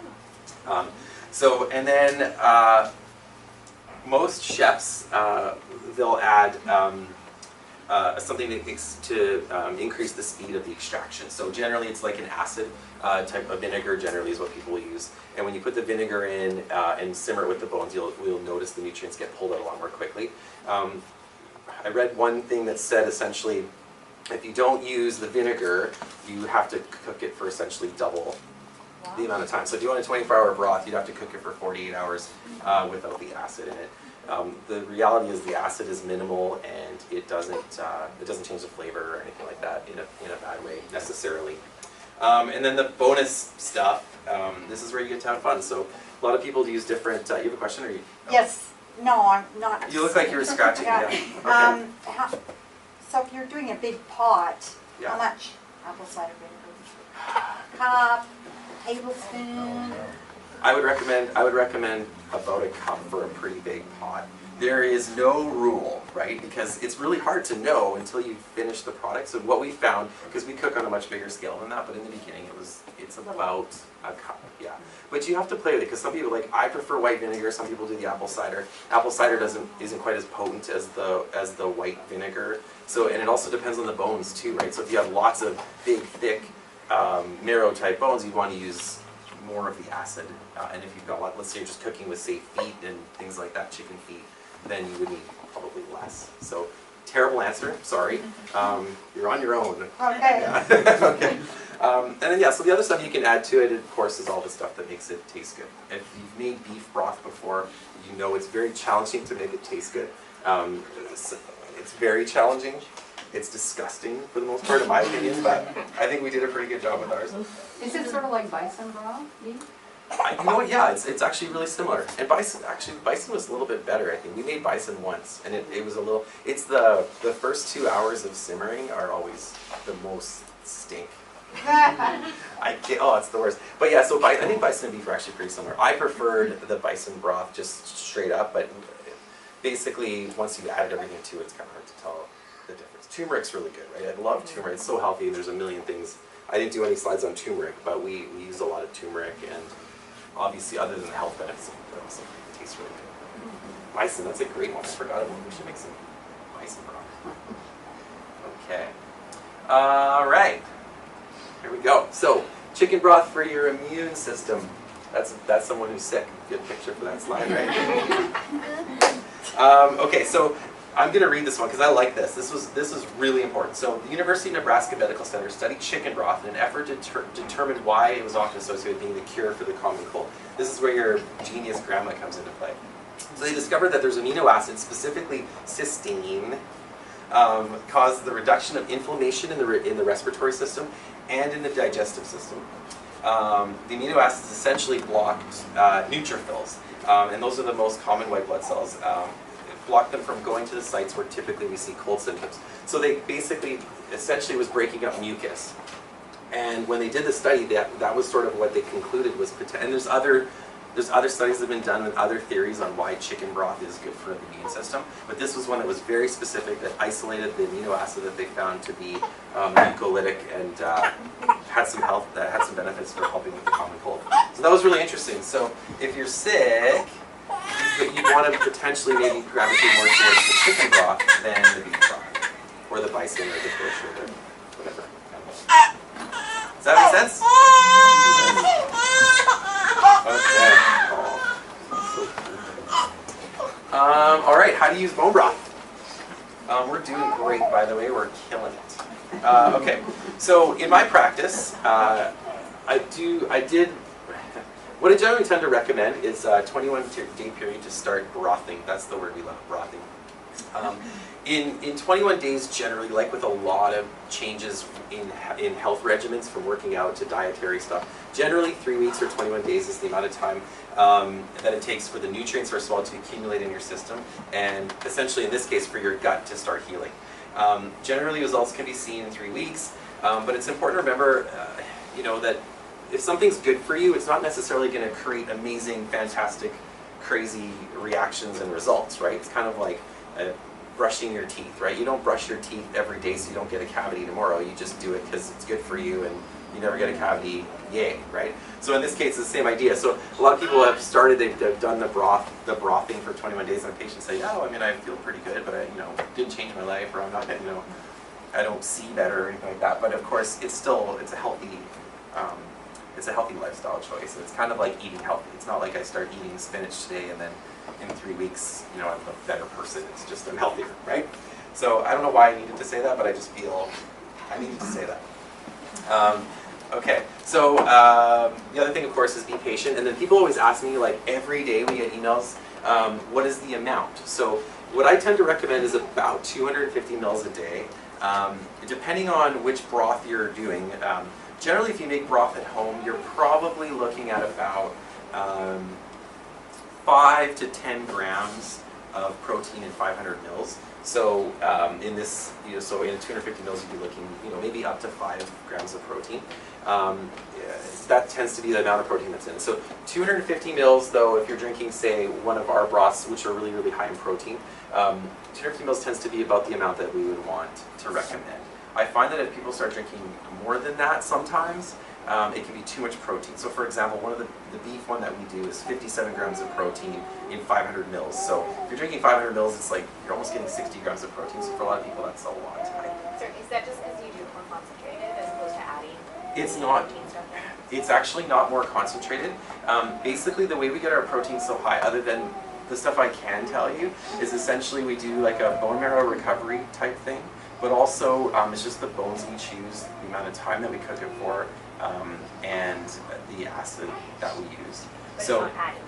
[SPEAKER 2] And then most chefs, they'll add something to increase the speed of the extraction. So generally it's like an acid type of vinegar generally is what people use. And when you put the vinegar in and simmer it with the bones, you'll notice the nutrients get pulled out a lot more quickly. I read one thing that said essentially if you don't use the vinegar, you have to cook it for essentially double the amount of time. So if you want a 24-hour broth, you'd have to cook it for 48 hours without the acid in it. The reality is the acid is minimal and it doesn't change the flavor or anything like that in a bad way necessarily. And then the bonus stuff, this is where you get to have fun. So a lot of people use different, you have a question or you? Oh.
[SPEAKER 9] Yes, no, I'm not.
[SPEAKER 2] You look like you were scratching, yeah. Okay.
[SPEAKER 9] So if you're doing a big pot,
[SPEAKER 2] Yeah.
[SPEAKER 9] how much apple cider vinegar? Cup, tablespoon?
[SPEAKER 2] I would recommend about a cup for a pretty big pot. There is no rule, right? Because it's really hard to know until you finish the product. So what we found, because we cook on a much bigger scale than that, but in the beginning it's about a cup, yeah. But you have to play with it because some people I prefer white vinegar. Some people do the apple cider. Apple cider isn't quite as potent as the white vinegar. So and it also depends on the bones too, right? So if you have lots of big, thick marrow type bones, you'd want to use more of the acid. And if you've got, let's say you're just cooking with, say, feet and things like that, chicken feet, then you would need probably less. So, terrible answer, sorry. You're on your own.
[SPEAKER 9] Okay.
[SPEAKER 2] Yeah. Okay. And then, yeah, so the other stuff you can add to it, of course, is all the stuff that makes it taste good. If you've made beef broth before, you know it's very challenging to make it taste good. It's very challenging. It's disgusting for the most part, in my opinion, but I think we did a pretty good job with ours.
[SPEAKER 7] Is it sort of like bison broth?
[SPEAKER 2] You know what, yeah, it's actually really similar. And bison was a little bit better, I think. We made bison once, and it was a little, it's the first 2 hours of simmering are always the most stink. It's the worst. But yeah, so I think bison and beef are actually pretty similar. I preferred the bison broth just straight up, but basically, once you've added everything to it, it's kind of hard to tell the difference. Turmeric's really good, right? I love turmeric. It's so healthy. There's a million things. I didn't do any slides on turmeric, but we use a lot of turmeric, and obviously, other than the health benefits, it also tastes really good. Bison, that's a great one. I forgot about it. We should make some bison broth. Okay. All right. Here we go. So, chicken broth for your immune system. That's someone who's sick. Good picture for that slide, right? Okay, so I'm going to read this one because I like this. This is really important. So the University of Nebraska Medical Center studied chicken broth in an effort to determine why it was often associated with being the cure for the common cold. This is where your genius grandma comes into play. So they discovered that there's amino acids, specifically cysteine, cause the reduction of inflammation in the respiratory system and in the digestive system. The amino acids essentially blocked neutrophils, and those are the most common white blood cells. It blocked them from going to the sites where typically we see cold symptoms. So they basically, essentially was breaking up mucus. And when they did the study, that was sort of what they concluded was, and there's other studies that have been done with other theories on why chicken broth is good for the immune system. But this was one that was very specific, that isolated the amino acid that they found to be mucolytic and had some benefits for helping with the common cold. So that was really interesting. So if you're sick, you'd want to potentially maybe gravitate more towards the chicken broth than the beef broth, or the bison, or the fish, or the whatever. Does that make sense? All right, how to use bone broth. We're doing great, by the way. We're killing it. Okay, so in my practice, what I generally tend to recommend is a 21-day period to start brothing. That's the word we love, brothing. In 21 days, generally, like with a lot of changes in health regimens, from working out to dietary stuff, generally 3 weeks or 21 days is the amount of time that it takes for the nutrients, first of all, to accumulate in your system, and essentially, in this case, for your gut to start healing. Generally, results can be seen in 3 weeks, but it's important to remember, that if something's good for you, it's not necessarily going to create amazing, fantastic, crazy reactions and results, right? It's kind of like brushing your teeth, right? You don't brush your teeth every day so you don't get a cavity tomorrow. You just do it because it's good for you and you never get a cavity, yay, right? So in this case, it's the same idea. So a lot of people have started, they've done the brothing for 21 days, and the patients say, oh, I feel pretty good, but I, didn't change my life, or I'm not, I don't see better or anything like that. But of course, it's a healthy lifestyle choice. It's kind of like eating healthy. It's not like I start eating spinach today and then in 3 weeks, I'm a better person. It's just I'm healthier, right? So I don't know why I needed to say that, but I just feel I needed to say that. Okay, so the other thing, of course, is be patient. And then people always ask me, like every day we get emails, what is the amount? So what I tend to recommend is about 250 mils a day, depending on which broth you're doing. Generally, if you make broth at home, you're probably looking at about 5 to 10 grams of protein in 500 mils. So in this, so in 250 mils, you'd be looking, maybe up to 5 grams of protein. That tends to be the amount of protein that's in it. So 250 mils, though, if you're drinking, say, one of our broths, which are really, really high in protein, 250 mils tends to be about the amount that we would want to recommend. I find that if people start drinking more than that sometimes, it can be too much protein. So for example, one of the beef one that we do is 57 grams of protein in 500 mils. So if you're drinking 500 mils, it's like you're almost getting 60 grams of protein. So for a lot of people, that's a lot.
[SPEAKER 10] So is that just because you do it more concentrated as opposed to adding?
[SPEAKER 2] It's not. It's actually not more concentrated. Basically, the way we get our protein so high, other than the stuff I can tell you, is essentially we do like a bone marrow recovery type thing. But also, it's just the bones we choose, the amount of time that we cook it for, and the acid that we use.
[SPEAKER 10] But
[SPEAKER 2] so,
[SPEAKER 10] it's not adding.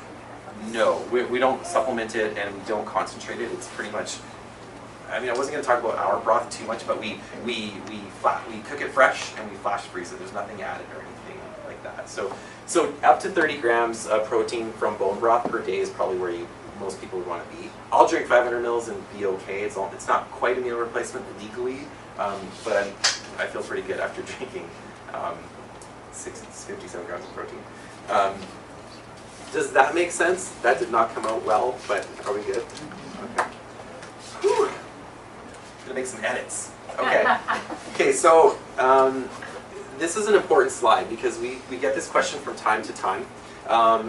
[SPEAKER 2] No, we don't supplement it and we don't concentrate it. It's pretty much, I wasn't going to talk about our broth too much, but we cook it fresh and we flash freeze it. There's nothing added or anything like that. So up to 30 grams of protein from bone broth per day is probably where most people would want to be. I'll drink 500 mils and be okay. It's not quite a meal replacement legally, but I feel pretty good after drinking 57 grams of protein. Does that make sense? That did not come out well, but are we good? Okay. Whew. gonna make some edits. Okay. Okay, so this is an important slide because we get this question from time to time.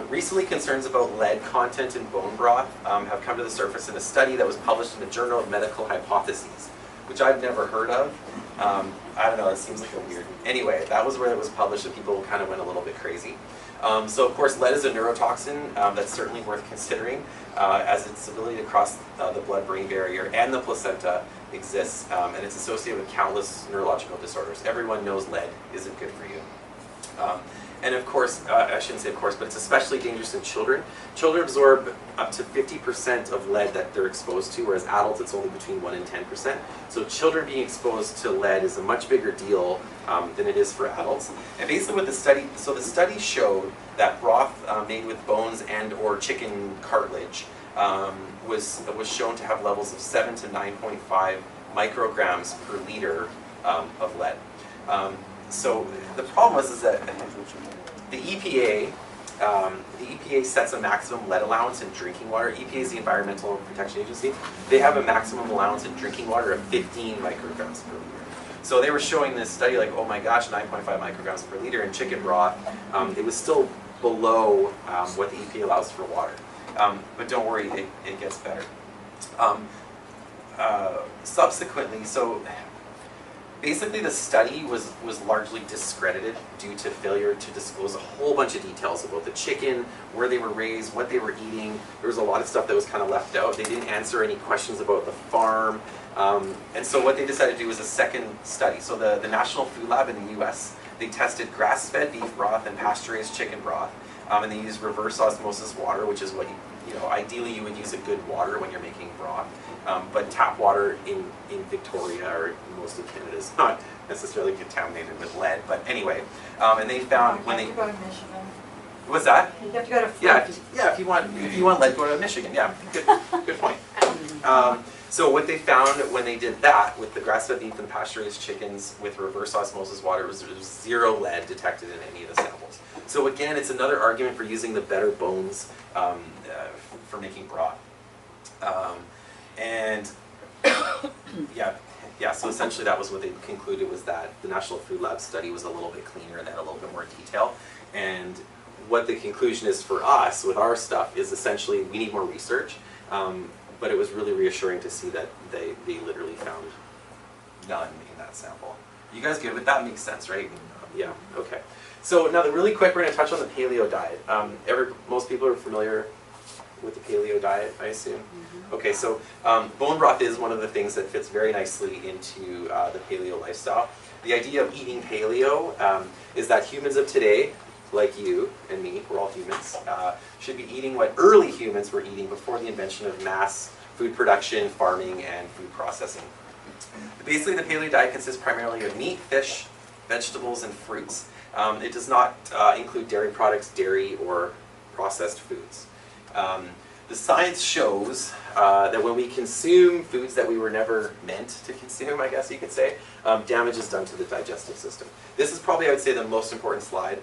[SPEAKER 2] Recently, concerns about lead content in bone broth have come to the surface in a study that was published in the Journal of Medical Hypotheses, which I've never heard of. I don't know, it seems like a weird... Anyway, that was where it was published and people kind of went a little bit crazy. So of course, lead is a neurotoxin that's certainly worth considering as its ability to cross the blood-brain barrier and the placenta exists, and it's associated with countless neurological disorders. Everyone knows lead isn't good for you. And of course, I shouldn't say of course, but it's especially dangerous in children. Children absorb up to 50% of lead that they're exposed to, whereas adults it's only between 1 and 10%. So children being exposed to lead is a much bigger deal than it is for adults. And basically what the study showed that broth made with bones and or chicken cartilage was shown to have levels of 7 to 9.5 micrograms per liter of lead. So the problem is that the EPA sets a maximum lead allowance in drinking water. EPA is the Environmental Protection Agency. They have a maximum allowance in drinking water of 15 micrograms per liter. So they were showing this study like, oh my gosh, 9.5 micrograms per liter in chicken broth. It was still below what the EPA allows for water. But don't worry, it gets better. Subsequently, so basically the study was largely discredited due to failure to disclose a whole bunch of details about the chicken, where they were raised, what they were eating. There was a lot of stuff that was kind of left out. They didn't answer any questions about the farm. And so what they decided to do was a second study. So the National Food Lab in the US, they tested grass-fed beef broth and pasture-raised chicken broth. And they used reverse osmosis water, which is what ideally you would use a good water when you're making broth. But tap water in Victoria or most of Canada is not necessarily contaminated with lead. But anyway, and they found when they...
[SPEAKER 9] You have to go to Michigan.
[SPEAKER 2] What's that?
[SPEAKER 9] You have to go to...
[SPEAKER 2] Yeah, if you want lead, go to Michigan. Yeah, good point. So what they found when they did that with the grass-fed beef and pasture-raised chickens with reverse osmosis water was there was 0 lead detected in any of the samples. So again, it's another argument for using the better bones for making broth. And yeah, so essentially that was what they concluded, was that the National Food Lab study was a little bit cleaner and had a little bit more detail. And what the conclusion is for us with our stuff is essentially we need more research. But it was really reassuring to see that they literally found none in that sample. You guys good with that? Makes sense, right? Yeah, okay. So now really quick, we're going to touch on the paleo diet. Most people are familiar with the paleo diet, I assume? Mm-hmm. Okay, so bone broth is one of the things that fits very nicely into the paleo lifestyle. The idea of eating paleo is that humans of today, like you and me, we're all humans, should be eating what early humans were eating before the invention of mass food production, farming, and food processing. Basically, the paleo diet consists primarily of meat, fish, vegetables, and fruits. It does not include dairy products, dairy, or processed foods. The science shows that when we consume foods that we were never meant to consume, I guess you could say, damage is done to the digestive system. This is probably, I would say, the most important slide.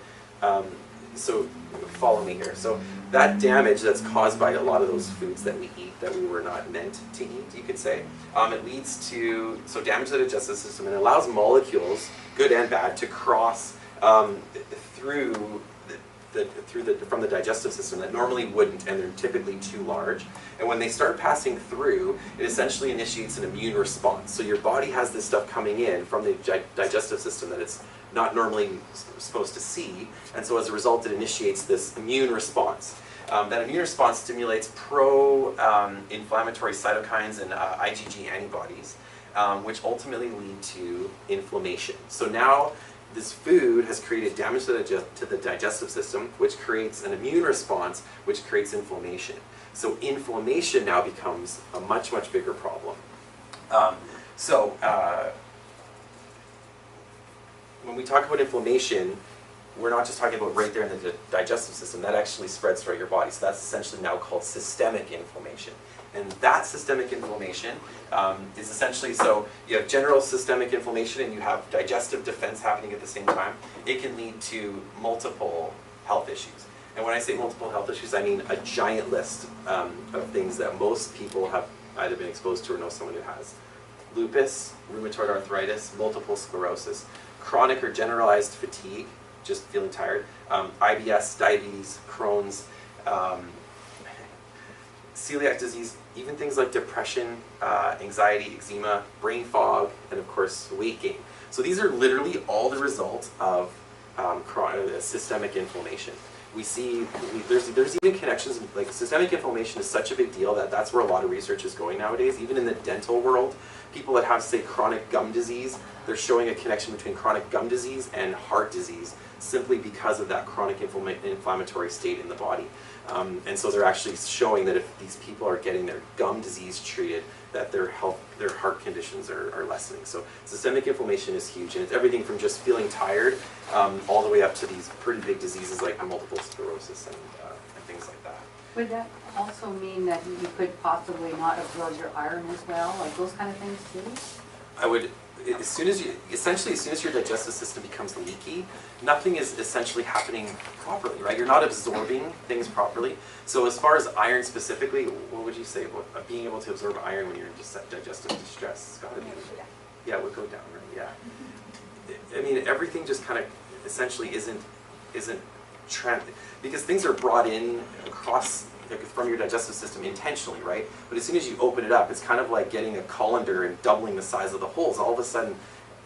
[SPEAKER 2] So follow me here. So that damage that's caused by a lot of those foods that we eat that we were not meant to eat, you could say, it leads to damage to the digestive system, and allows molecules, good and bad, to cross from the digestive system that normally wouldn't, and they're typically too large. And when they start passing through, it essentially initiates an immune response. So your body has this stuff coming in from the digestive system that it's not normally supposed to see, and so as a result it initiates this immune response. That immune response stimulates pro-inflammatory cytokines and IgG antibodies, which ultimately lead to inflammation. So now this food has created damage to the digestive system, which creates an immune response, which creates inflammation. So inflammation now becomes a much, much bigger problem. When we talk about inflammation, we're not just talking about right there in the digestive system. That actually spreads throughout your body. So that's essentially now called systemic inflammation. And that systemic inflammation is essentially, so you have general systemic inflammation and you have digestive defense happening at the same time. It can lead to multiple health issues. And when I say multiple health issues, I mean a giant list of things that most people have either been exposed to or know someone who has. lupus, rheumatoid arthritis, multiple sclerosis, chronic or generalized fatigue, just feeling tired, IBS, diabetes, Crohn's, celiac disease, even things like depression, anxiety, eczema, brain fog, and of course weight gain. So these are literally all the result of systemic inflammation. We see there's even connections, like systemic inflammation is such a big deal that that's where a lot of research is going nowadays. Even in the dental world, people that have, say, chronic gum disease, they're showing a connection between chronic gum disease and heart disease simply because of that chronic inflammatory state in the body. And so they're actually showing that if these people are getting their gum disease treated, that their heart conditions are lessening. So systemic inflammation is huge, and it's everything from just feeling tired all the way up to these pretty big diseases like multiple sclerosis and things like that.
[SPEAKER 11] Would that also mean that you could possibly not absorb your iron as well, like those kind of things too?
[SPEAKER 2] I would, as soon as your digestive system becomes leaky, nothing is essentially happening properly, right? You're not absorbing things properly. So as far as iron specifically, what would you say about being able to absorb iron when you're in digestive distress? It's got to be, yeah, it would go down, right? Yeah. I mean, everything just kind of essentially isn't because things are brought in across from your digestive system intentionally, right? But as soon as you open it up, it's kind of like getting a colander and doubling the size of the holes. All of a sudden,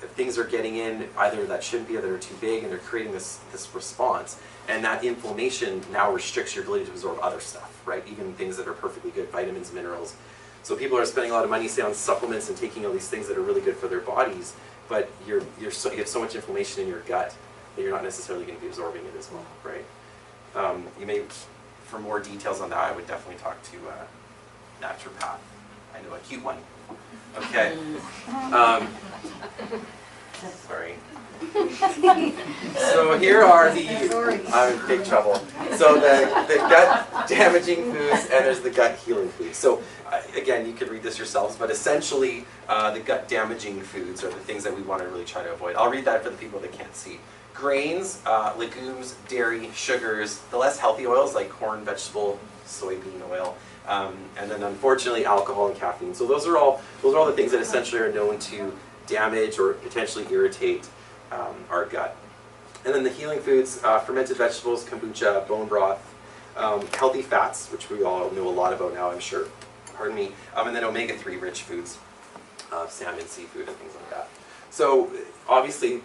[SPEAKER 2] things are getting in either that shouldn't be, or that are too big, and they're creating this response. And that inflammation now restricts your ability to absorb other stuff, right? Even things that are perfectly good, vitamins, minerals. So people are spending a lot of money, say, on supplements and taking all these things that are really good for their bodies, but you have so much inflammation in your gut that you're not necessarily going to be absorbing it as well, right? You may, for more details on that, I would definitely talk to a naturopath. I know a cute one. Okay. Sorry. So here are I'm in big trouble. So the gut damaging foods, and there's the gut healing foods. So again, you could read this yourselves, but essentially the gut damaging foods are the things that we want to really try to avoid. I'll read that for the people that can't see. Grains, legumes, dairy, sugars, the less healthy oils like corn, vegetable, soybean oil, and then unfortunately alcohol and caffeine. So those are all the things that essentially are known to damage or potentially irritate our gut. And then the healing foods, fermented vegetables, kombucha, bone broth, healthy fats, which we all know a lot about now, I'm sure. Pardon me. And then omega-3 rich foods, salmon, seafood, and things like that. So obviously,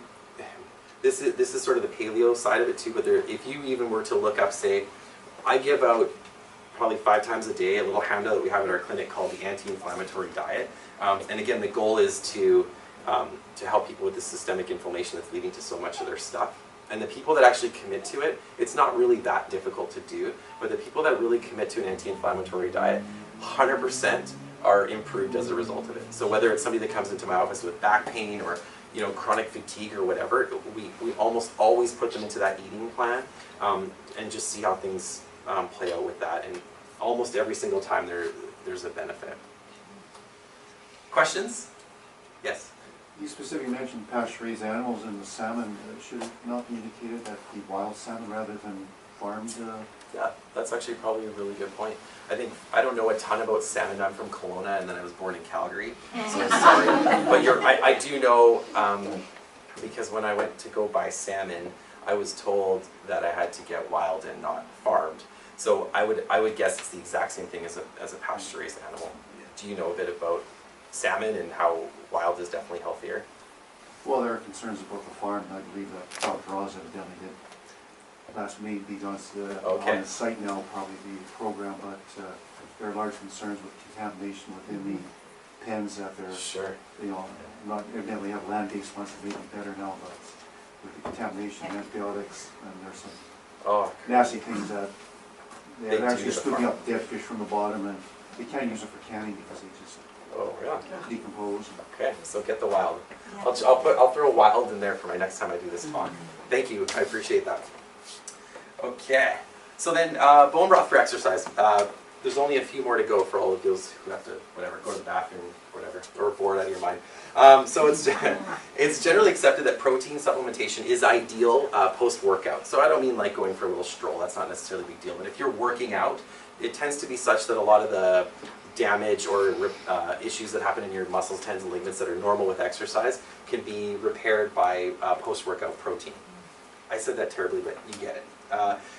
[SPEAKER 2] this is sort of the paleo side of it too. But if you even were to look up, say, I give out probably 5 times a day a little handout that we have at our clinic called the Anti-Inflammatory Diet. And again, the goal is to help people with the systemic inflammation that's leading to so much of their stuff. And the people that actually commit to it, it's not really that difficult to do, but the people that really commit to an anti-inflammatory diet, 100% are improved as a result of it. So whether it's somebody that comes into my office with back pain or chronic fatigue or whatever, we almost always put them into that eating plan and just see how things play out with that. And almost every single time there's a benefit. Questions? Yes?
[SPEAKER 12] You specifically mentioned pasture-raised animals and the salmon. Should it not be indicated that the wild salmon rather than farmed?
[SPEAKER 2] Yeah, that's actually probably a really good point. I don't know a ton about salmon. I'm from Kelowna, and then I was born in Calgary, so I'm sorry. But I do know, because when I went to go buy salmon, I was told that I had to get wild and not farmed. So I would guess it's the exact same thing as a pasture-raised animal. Do you know a bit about salmon and how wild is definitely healthier?
[SPEAKER 12] Well, there are concerns about the farm. I believe that Dr. Oz evidently did last May be on the site now, probably the program, but there are large concerns with contamination within the pens that they're, not evidently have land-based ones that may be better now, but with the contamination, antibiotics, and there's some nasty things that they're actually scooping up dead fish from the bottom, and they can't use it for canning because they just decompose.
[SPEAKER 2] Okay, so get the wild. I'll throw a wild in there for my next time I do this talk. Thank you, I appreciate that. Okay, so then bone broth for exercise. there's only a few more to go for all of those who have to, whatever, go to the bathroom, whatever, or bored out of your mind. So it's generally accepted that protein supplementation is ideal post-workout. So I don't mean like going for a little stroll, that's not necessarily a big deal, but if you're working out, it tends to be such that a lot of the damage or issues that happen in your muscles, tendons, and ligaments that are normal with exercise can be repaired by post-workout protein. I said that terribly, but you get it.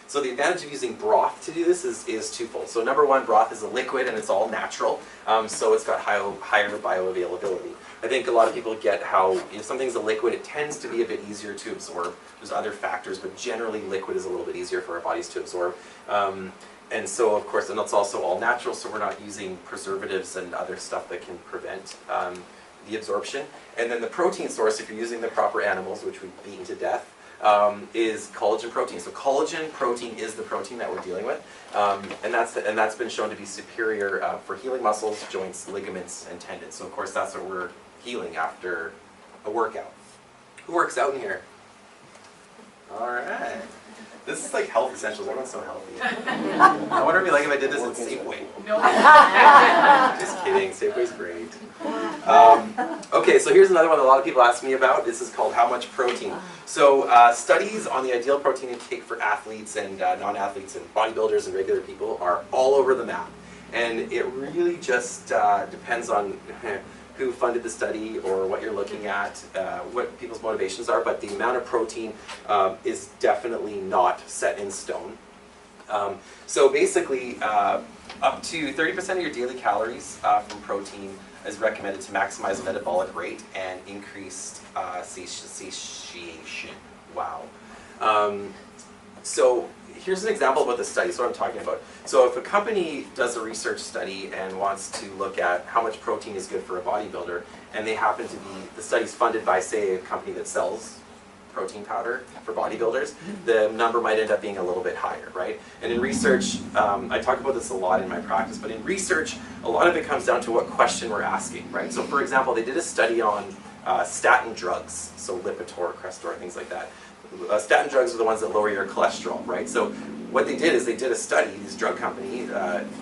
[SPEAKER 2] So the advantage of using broth to do this is twofold. So number one, broth is a liquid and it's all natural, so it's got higher bioavailability. I think a lot of people get how if something's a liquid, it tends to be a bit easier to absorb. There's other factors, but generally liquid is a little bit easier for our bodies to absorb. And so, of course, and it's also all natural, so we're not using preservatives and other stuff that can prevent the absorption. And then the protein source, if you're using the proper animals, which we've beaten to death, is collagen protein. So collagen protein is the protein that we're dealing with, and that's been shown to be superior for healing muscles, joints, ligaments, and tendons. So of course that's what we're healing after a workout. Who works out in here? All right. This is like health essentials. Everyone's so healthy. I wonder if you like if I did this in Safeway.
[SPEAKER 6] No.
[SPEAKER 2] Just kidding. Safeway's great. Okay, so here's another one that a lot of people ask me about. This is called how much protein. So studies on the ideal protein intake for athletes and non-athletes and bodybuilders and regular people are all over the map. And it really just depends on who funded the study or what you're looking at, what people's motivations are, but the amount of protein is definitely not set in stone. So basically, up to 30% of your daily calories from protein is recommended to maximize metabolic rate and increased satiation. Wow. So here's an example of what the study is, what I'm talking about. So if a company does a research study and wants to look at how much protein is good for a bodybuilder, and they happen to be, the study's funded by, say, a company that sells protein powder for bodybuilders, the number might end up being a little bit higher, right? And in research, I talk about this a lot in my practice, but in research, a lot of it comes down to what question we're asking, right? So for example, they did a study on statin drugs, so Lipitor, Crestor, things like that. Statin drugs are the ones that lower your cholesterol, right? So what they did is they did a study, this drug company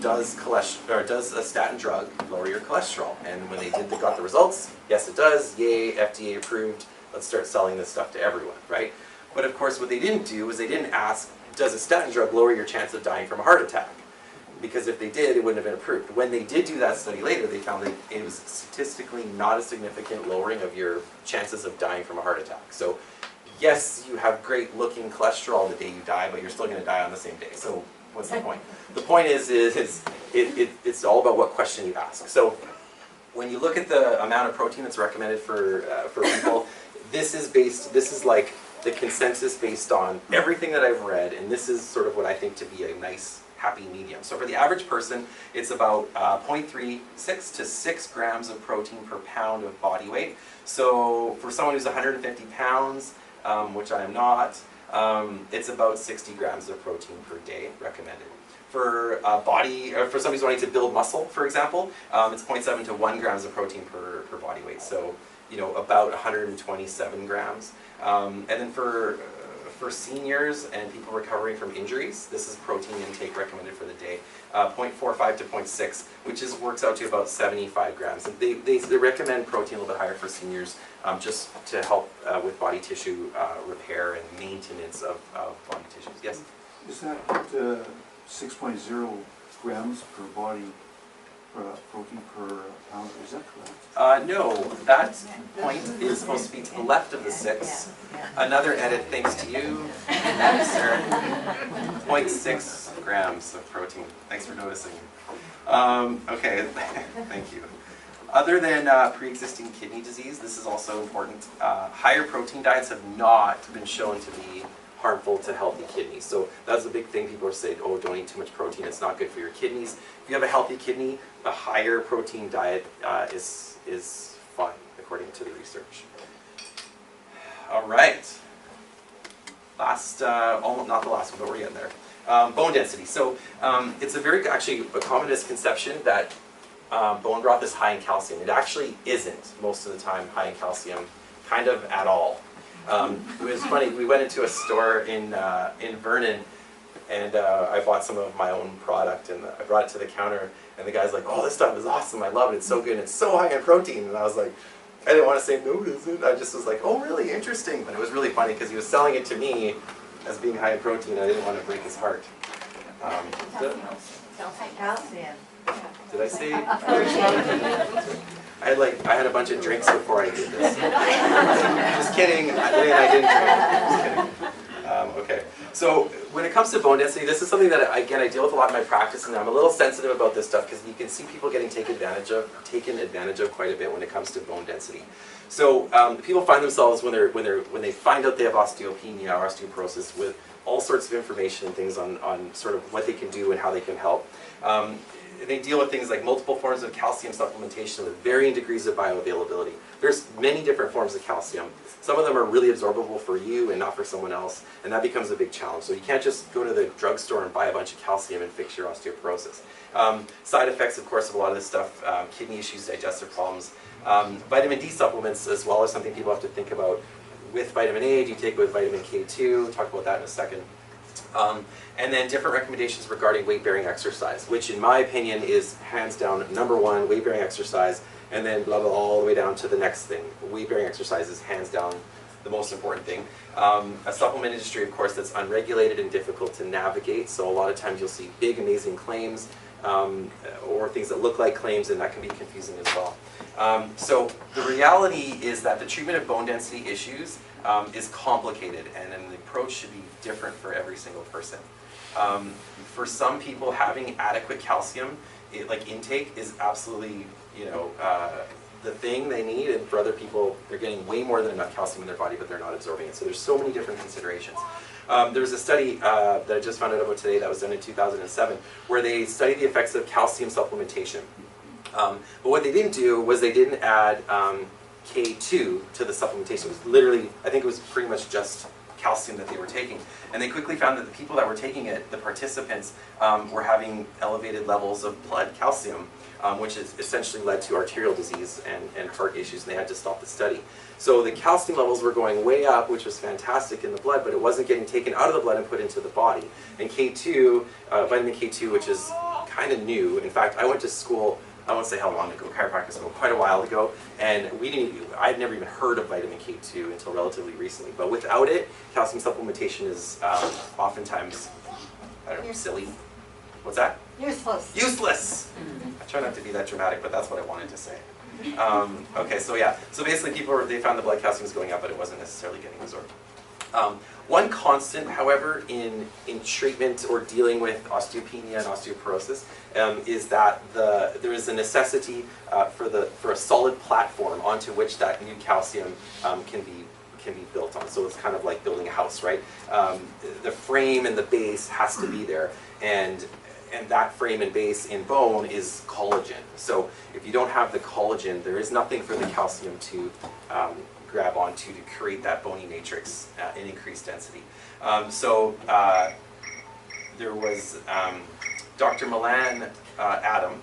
[SPEAKER 2] does a statin drug lower your cholesterol? And when they got the results, yes it does, yay, FDA approved, let's start selling this stuff to everyone, right? But of course what they didn't do is they didn't ask, does a statin drug lower your chance of dying from a heart attack? Because if they did, it wouldn't have been approved. When they did do that study later, they found that it was statistically not a significant lowering of your chances of dying from a heart attack. So yes, you have great looking cholesterol the day you die, but you're still going to die on the same day. So what's the point? The point is it's all about what question you ask. So when you look at the amount of protein that's recommended for people, this is like the consensus based on everything that I've read, and this is sort of what I think to be a nice happy medium. So for the average person, it's about 0.36 to 6 grams of protein per pound of body weight. So for someone who's 150 pounds, which I am not, it's about 60 grams of protein per day recommended. For for somebody who's wanting to build muscle, for example, it's 0.7 to 1 grams of protein per body weight. So, you know, about 127 grams. And then for seniors and people recovering from injuries, this is protein intake recommended for the day, 0.45 to 0.6, which works out to about 75 grams. And they recommend protein a little bit higher for seniors, just to help with body tissue repair and maintenance of body tissues. Yes?
[SPEAKER 12] Is that 6.0 grams per body protein per pound? Is that correct?
[SPEAKER 2] No, that point is supposed to be to the left of the 6. Another edit thanks to you, sir. 0.6 grams of protein. Thanks for noticing. Okay, thank you. Other than pre-existing kidney disease, this is also important. Higher protein diets have not been shown to be harmful to healthy kidneys. So that's a big thing. People are saying, oh, don't eat too much protein, it's not good for your kidneys. If you have a healthy kidney, a higher protein diet is fine, according to the research. All right. Not the last one, but we're getting there. Bone density. So it's actually a common misconception that bone broth is high in calcium. It actually isn't most of the time high in calcium, kind of at all. It was funny, we went into a store in Vernon And I bought some of my own product, and I brought it to the counter, and the guy's like, "Oh, this stuff is awesome, I love it, it's so good, and it's so high in protein." And I was like, I didn't want to say, "No, it isn't." I just was like, "Oh, really? Interesting." But it was really funny because he was selling it to me as being high in protein. I didn't want to break his heart.
[SPEAKER 9] Calcium.
[SPEAKER 2] Did I say? I had a bunch of drinks before I did this. Just kidding. I didn't drink. Just kidding. Okay. So when it comes to bone density, this is something that I deal with a lot in my practice, and I'm a little sensitive about this stuff because you can see people getting taken advantage of quite a bit when it comes to bone density. So people find themselves when they find out they have osteopenia or osteoporosis with all sorts of information and things on sort of what they can do and how they can help. They deal with things like multiple forms of calcium supplementation with varying degrees of bioavailability. There's many different forms of calcium. Some of them are really absorbable for you and not for someone else, and that becomes a big challenge. So you can't just go to the drugstore and buy a bunch of calcium and fix your osteoporosis. Side effects, of course, of a lot of this stuff, kidney issues, digestive problems. Vitamin D supplements as well are something people have to think about. With vitamin A, do you take it with vitamin K2? We'll talk about that in a second. And then different recommendations regarding weight-bearing exercise, which in my opinion is hands down #1, weight-bearing exercise, and then blah, blah, all the way down to the next thing. Weight-bearing exercise is hands down the most important thing. A supplement industry, of course, that's unregulated and difficult to navigate, so a lot of times you'll see big, amazing claims or things that look like claims, and that can be confusing as well. So the reality is that the treatment of bone density issues is complicated, and the approach should be different for every single person. For some people, having adequate calcium, like intake, is absolutely, the thing they need, and for other people, they're getting way more than enough calcium in their body, but they're not absorbing it. So there's so many different considerations. There's a study that I just found out about today that was done in 2007, where they studied the effects of calcium supplementation. But what they didn't do was they didn't add K2 to the supplementation. It was literally, I think it was pretty much just calcium that they were taking. And they quickly found that the people that were taking it, the participants, were having elevated levels of blood calcium, which has essentially led to arterial disease and heart issues, and they had to stop the study. So the calcium levels were going way up, which was fantastic in the blood, but it wasn't getting taken out of the blood and put into the body. And K2, vitamin K2, which is kind of new. In fact, I went to school, I won't say how long ago, chiropractic school, quite a while ago, and I'd never even heard of vitamin K2 until relatively recently. But without it, calcium supplementation is oftentimes, I don't know, silly. What's that?
[SPEAKER 9] Useless.
[SPEAKER 2] Useless! I try not to be that dramatic, but that's what I wanted to say. Okay, so yeah. So basically they found the blood calcium was going up, but it wasn't necessarily getting absorbed. One constant, however, in treatment or dealing with osteopenia and osteoporosis is that there is a necessity for a solid platform onto which that new calcium can be built on. So it's kind of like building a house, right? The frame and the base has to be there, and that frame and base in bone is collagen. So if you don't have the collagen, there is nothing for the calcium to grab onto to create that bony matrix in increased density. There was Dr. Milan Adam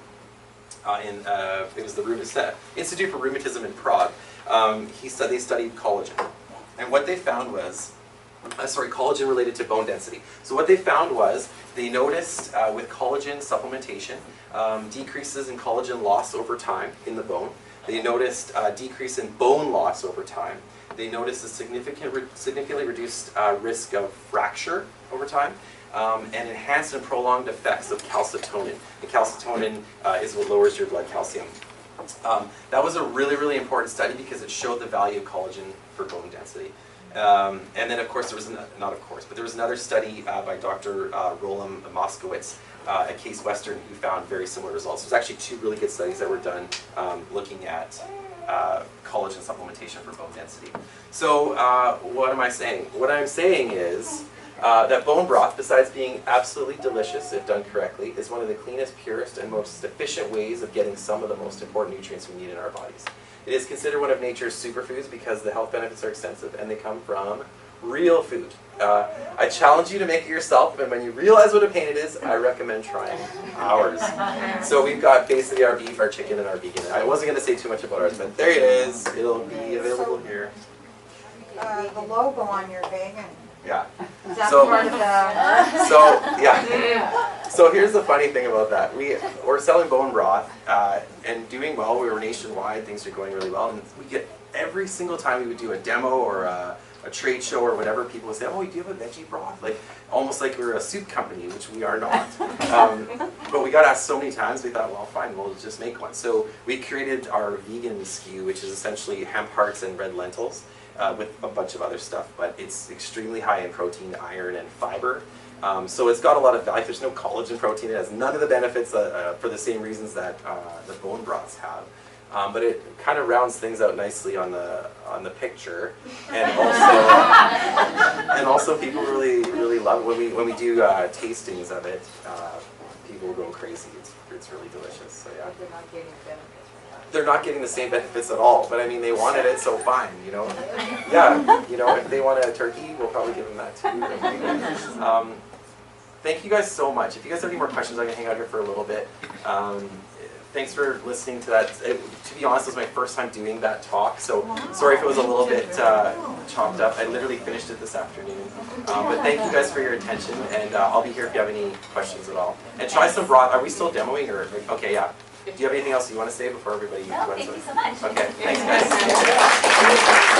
[SPEAKER 2] it was the Institute for Rheumatism in Prague. They studied collagen, and what they found was collagen related to bone density. So what they found was they noticed with collagen supplementation decreases in collagen loss over time in the bone. They noticed a decrease in bone loss over time. They noticed a significantly reduced risk of fracture over time, and enhanced and prolonged effects of calcitonin. And calcitonin is what lowers your blood calcium. That was a really, really important study because it showed the value of collagen for bone density. And then, of course, there was another study by Dr. Roland Moskowitz at Case Western who found very similar results. There's actually 2 really good studies that were done looking at collagen supplementation for bone density. So what am I saying? What I'm saying is that bone broth, besides being absolutely delicious if done correctly, is one of the cleanest, purest, and most efficient ways of getting some of the most important nutrients we need in our bodies. It is considered one of nature's superfoods because the health benefits are extensive and they come from real food. I challenge you to make it yourself, and when you realize what a pain it is, I recommend trying ours. So we've got basically our beef, our chicken, and our vegan. I wasn't going to say too much about ours, but there it is. It'll be available here.
[SPEAKER 9] the logo on your vegan.
[SPEAKER 2] Yeah.
[SPEAKER 9] Is that
[SPEAKER 2] So-
[SPEAKER 9] part of the?
[SPEAKER 2] So yeah. So here's the funny thing about that. We're selling bone broth and doing well. We were nationwide. Things are going really well, and we get every single time we would do a demo or a trade show or whatever, people would say, "Oh, do you have a veggie broth?" Like almost like we're a soup company, which we are not. But we got asked so many times, we thought, well, fine, we'll just make one. So we created our vegan SKU, which is essentially hemp hearts and red lentils. With a bunch of other stuff, but it's extremely high in protein, iron, and fiber. So it's got a lot of value. There's no collagen protein. It has none of the benefits for the same reasons that the bone broths have. But it kind of rounds things out nicely on the picture, and also people really love it when we do tastings of it. People go crazy. It's really delicious. So yeah.
[SPEAKER 6] They're not getting benefits.
[SPEAKER 2] They're not getting the same benefits at all, but I mean, they wanted it, so fine, you know. Yeah, you know, if they want a turkey, we'll probably give them that too. Thank you guys so much. If you guys have any more questions, I can hang out here for a little bit. Thanks for listening to that. To be honest, it was my first time doing that talk, so sorry if it was a little bit chopped up. I literally finished it this afternoon. But thank you guys for your attention, and I'll be here if you have any questions at all. And try some broth. Are we still demoing, or okay, yeah. Do you have anything else you want to say before everybody
[SPEAKER 1] No,
[SPEAKER 2] runs
[SPEAKER 1] thank
[SPEAKER 2] away?
[SPEAKER 1] you so much.
[SPEAKER 2] Okay, thanks guys.